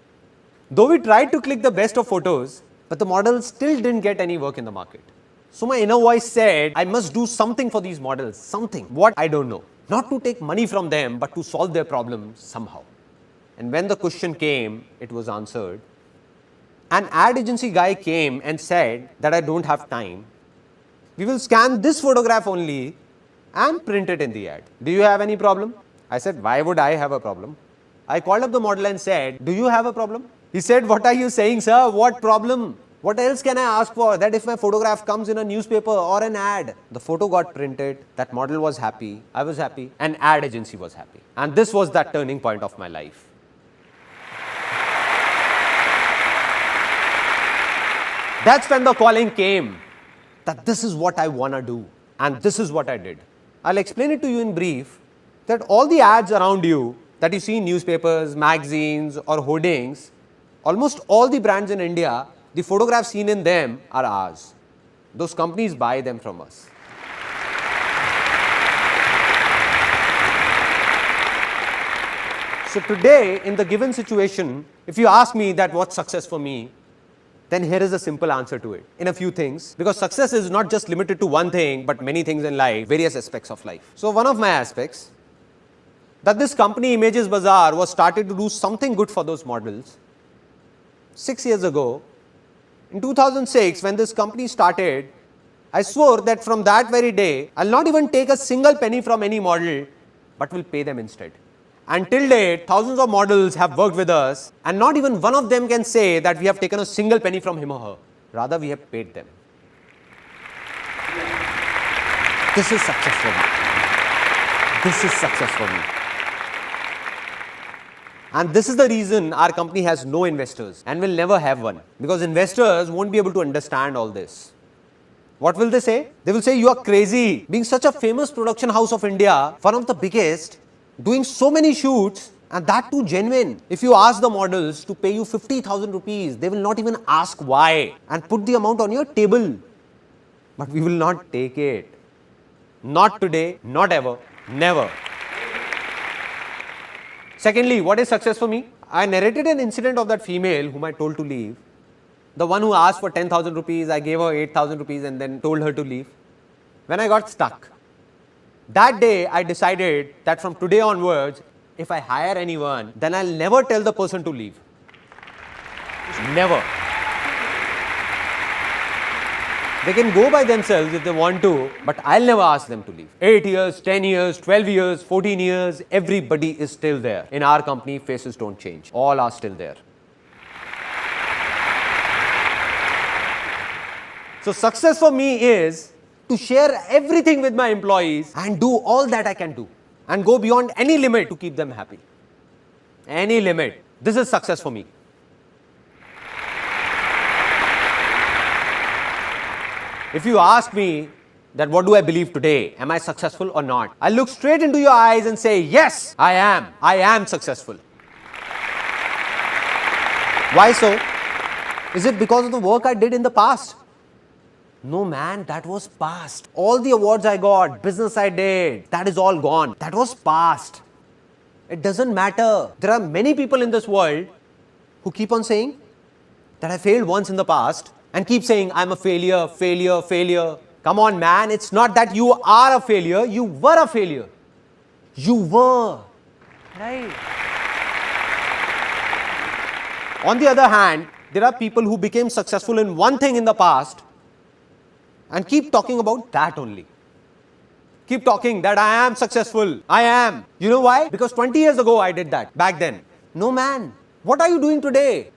Though we tried to click the best of photos, but the models still didn't get any work in the market. So my inner voice said, I must do something for these models, something. What? I don't know. Not to take money from them, but to solve their problems somehow. And when the question came, it was answered. An ad agency guy came and said that I don't have time. We will scan this photograph only and print it in the ad. Do you have any problem? I said, why would I have a problem? I called up the model and said, do you have a problem? He said, what are you saying, sir? What problem? What else can I ask for? That if my photograph comes in a newspaper or an ad, the photo got printed, that model was happy, I was happy, and ad agency was happy. And this was that turning point of my life. That's when the calling came that this is what I want to do and this is what I did. I'll explain it to you in brief that all the ads around you that you see in newspapers, magazines or hoardings, almost all the brands in India, the photographs seen in them are ours. Those companies buy them from us. So today in the given situation, if you ask me that what's success for me, then here is a simple answer to it in a few things, because success is not just limited to one thing but many things in life, various aspects of life. So one of my aspects, that this company Images Bazaar was started to do something good for those models 6 years ago. In 2006, when this company started, I swore that from that very day, I'll not even take a single penny from any model, but will pay them instead. Until date, thousands of models have worked with us, and not even one of them can say that we have taken a single penny from him or her. Rather, we have paid them. This is success for me. This is success for me. And this is the reason our company has no investors and will never have one, because investors won't be able to understand all this. What will they say? They will say, you are crazy. Being such a famous production house of India, one of the biggest, doing so many shoots, and that too genuine. If you ask the models to pay you 50,000 rupees, they will not even ask why and put the amount on your table. But we will not take it. Not today, not ever, never. Secondly, what is success for me? I narrated an incident of that female whom I told to leave. The one who asked for 10,000 rupees, I gave her 8,000 rupees and then told her to leave. When I got stuck, that day I decided that from today onwards, if I hire anyone, then I'll never tell the person to leave. Never. They can go by themselves if they want to, but I'll never ask them to leave. 8 years, 10 years, 12 years, 14 years, everybody is still there. In our company, faces don't change. All are still there. So success for me is to share everything with my employees and do all that I can do and go beyond any limit to keep them happy. Any limit. This is success for me. If you ask me that what do I believe today, am I successful or not? I look straight into your eyes and say, yes, I am successful. Why so? Is it because of the work I did in the past? No man, that was past. All the awards I got, business I did, that is all gone. That was past. It doesn't matter. There are many people in this world who keep on saying that I failed once in the past and keep saying I'm a failure, failure, failure. Come on, man, it's not that you are a failure, you were a failure. You were. Right. On the other hand, there are people who became successful in one thing in the past and keep talking about that only. Keep talking that I am successful. I am. You know why? Because 20 years ago I did that back then. No, man. What are you doing today?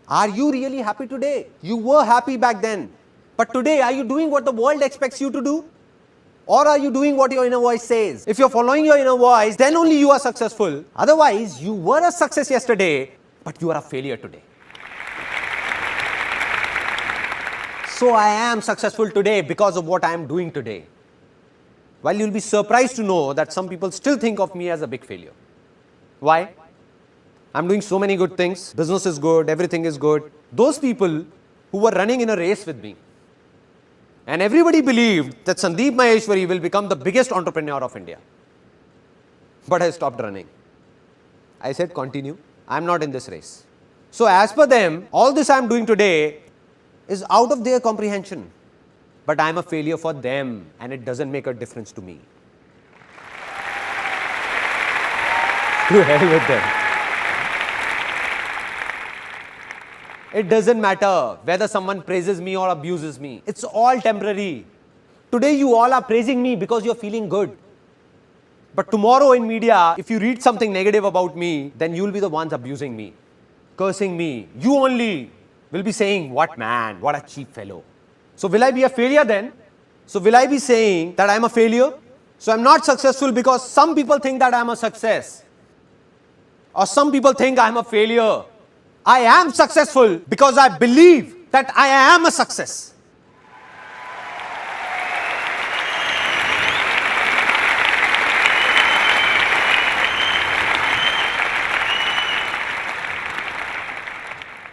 Are you really happy today? You were happy back then. But today, are you doing what the world expects you to do? Or are you doing what your inner voice says? If you're following your inner voice, then only you are successful. Otherwise, you were a success yesterday, but you are a failure today. So I am successful today because of what I am doing today. While you'll be surprised to know that some people still think of me as a big failure. Why? I'm doing so many good things. Business is good, everything is good. Those people who were running in a race with me, and everybody believed that Sandeep Maheshwari will become the biggest entrepreneur of India. But I stopped running. I said, continue. I'm not in this race. So as per them, all this I'm doing today is out of their comprehension. But I'm a failure for them and it doesn't make a difference to me. To hell with them. It doesn't matter whether someone praises me or abuses me. It's all temporary. Today you all are praising me because you're feeling good. But tomorrow in media, if you read something negative about me, then you'll be the ones abusing me, cursing me. You only will be saying, what man, what a cheap fellow. So will I be a failure then? So will I be saying that I'm a failure? So I'm not successful because some people think that I'm a success. Or some people think I'm a failure. I am successful because I believe that I am a success.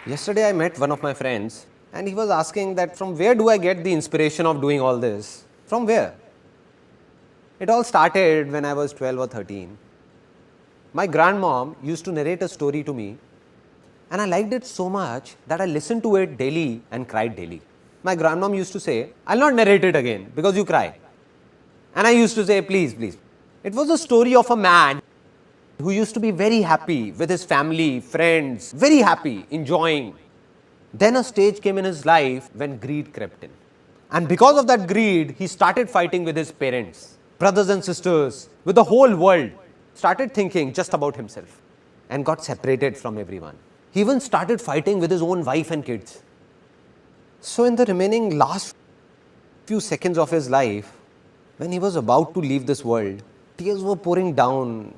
Yesterday I met one of my friends and he was asking that from where do I get the inspiration of doing all this? From where? It all started when I was 12 or 13. My grandmom used to narrate a story to me and I liked it so much that I listened to it daily and cried daily. My grandmom used to say, I'll not narrate it again because you cry. And I used to say, please, please. It was a story of a man who used to be very happy with his family, friends, very happy, enjoying. Then a stage came in his life when greed crept in. And because of that greed, he started fighting with his parents, brothers and sisters, with the whole world. Started thinking just about himself and got separated from everyone. He even started fighting with his own wife and kids. So in the remaining last few seconds of his life, when he was about to leave this world, tears were pouring down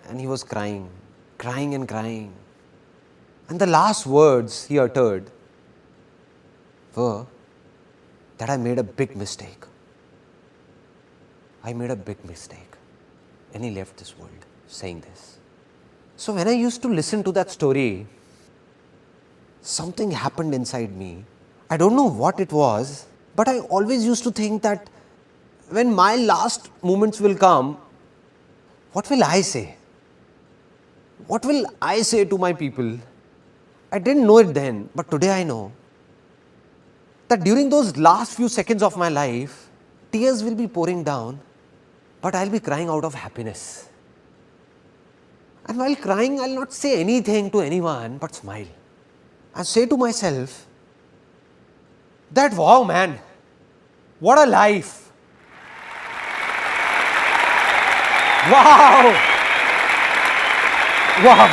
and he was crying, crying and crying. And the last words he uttered were that I made a big mistake. I made a big mistake. And he left this world saying this. So when I used to listen to that story, something happened inside me. I don't know what it was, but I always used to think that when my last moments will come, what will I say? What will I say to my people? I didn't know it then, but today I know that during those last few seconds of my life, tears will be pouring down, but I'll be crying out of happiness. And while crying, I'll not say anything to anyone, but smile. And say to myself that, wow, man, what a life. Wow. Wow.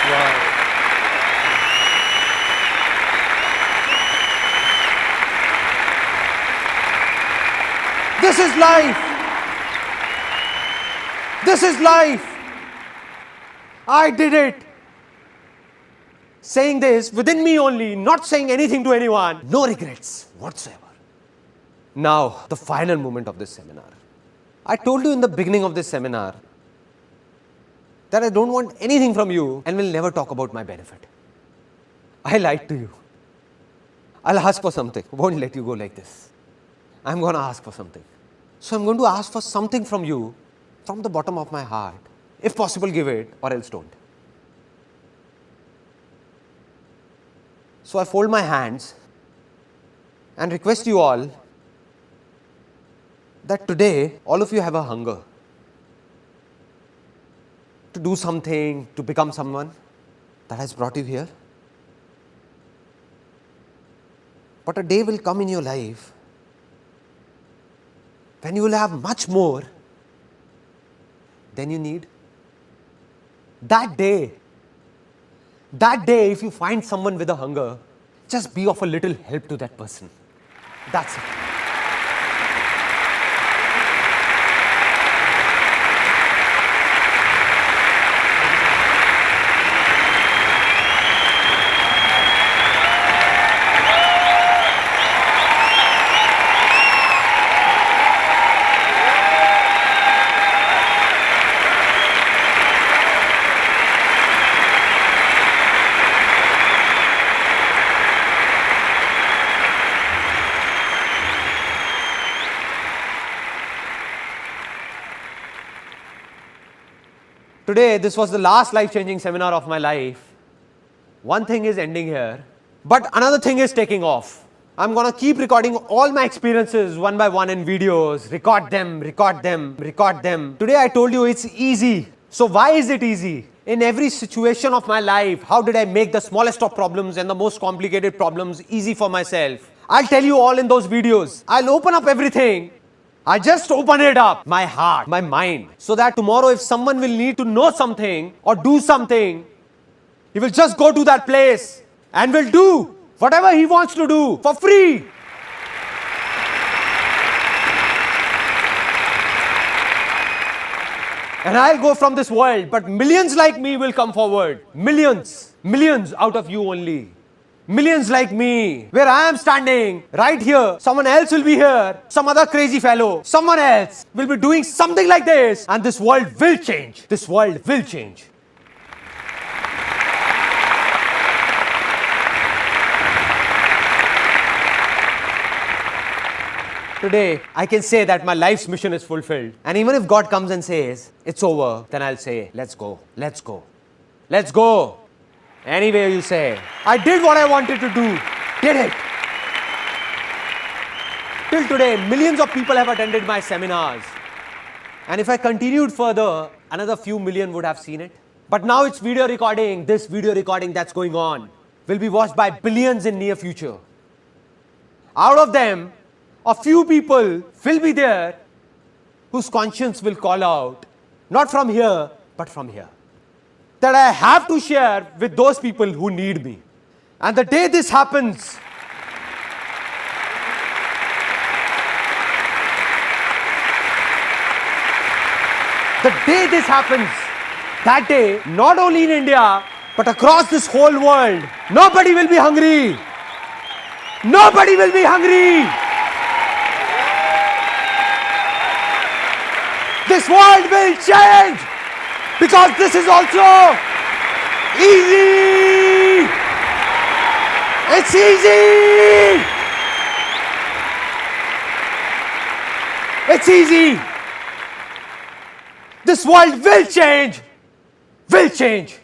Wow. This is life. This is life. I did it. Saying this within me only, not saying anything to anyone, no regrets whatsoever. Now, the final moment of this seminar. I told you in the beginning of this seminar that I don't want anything from you and will never talk about my benefit. I lied to you. I'll ask for something. Won't let you go like this. I'm going to ask for something. So I'm going to ask for something from you from the bottom of my heart. If possible, give it or else don't. So I fold my hands and request you all that today all of you have a hunger to do something, to become someone that has brought you here. But a day will come in your life when you will have much more than you need. That day, if you find someone with a hunger, just be of a little help to that person. That's it. Today, this was the last life-changing seminar of my life. One thing is ending here, but another thing is taking off. I'm gonna keep recording all my experiences one by one in videos, record them. Today I told you it's easy. So why is it easy? In every situation of my life, how did I make the smallest of problems and the most complicated problems easy for myself? I'll tell you all in those videos. I'll open up everything. I just open it up, my heart, my mind, so that tomorrow if someone will need to know something or do something, he will just go to that place and will do whatever he wants to do for free. And I'll go from this world, but millions like me will come forward. Millions out of you only. Millions like me, where I am standing, right here, someone else will be here, some other crazy fellow, someone else will be doing something like this, and this world will change. This world will change. Today, I can say that my life's mission is fulfilled. And even if God comes and says, it's over, then I'll say, let's go. Anyway, you say, I did what I wanted to do. Did it. Till today, millions of people have attended my seminars. And if I continued further, another few million would have seen it. But now it's video recording. This video recording that's going on will be watched by billions in near future. Out of them, a few people will be there whose conscience will call out, not from here, but from here, that I have to share with those people who need me. And the day this happens, that day, not only in India, but across this whole world, nobody will be hungry. Nobody will be hungry. This world will change. Because this is also easy. It's easy. It's easy. This world will change. Will change.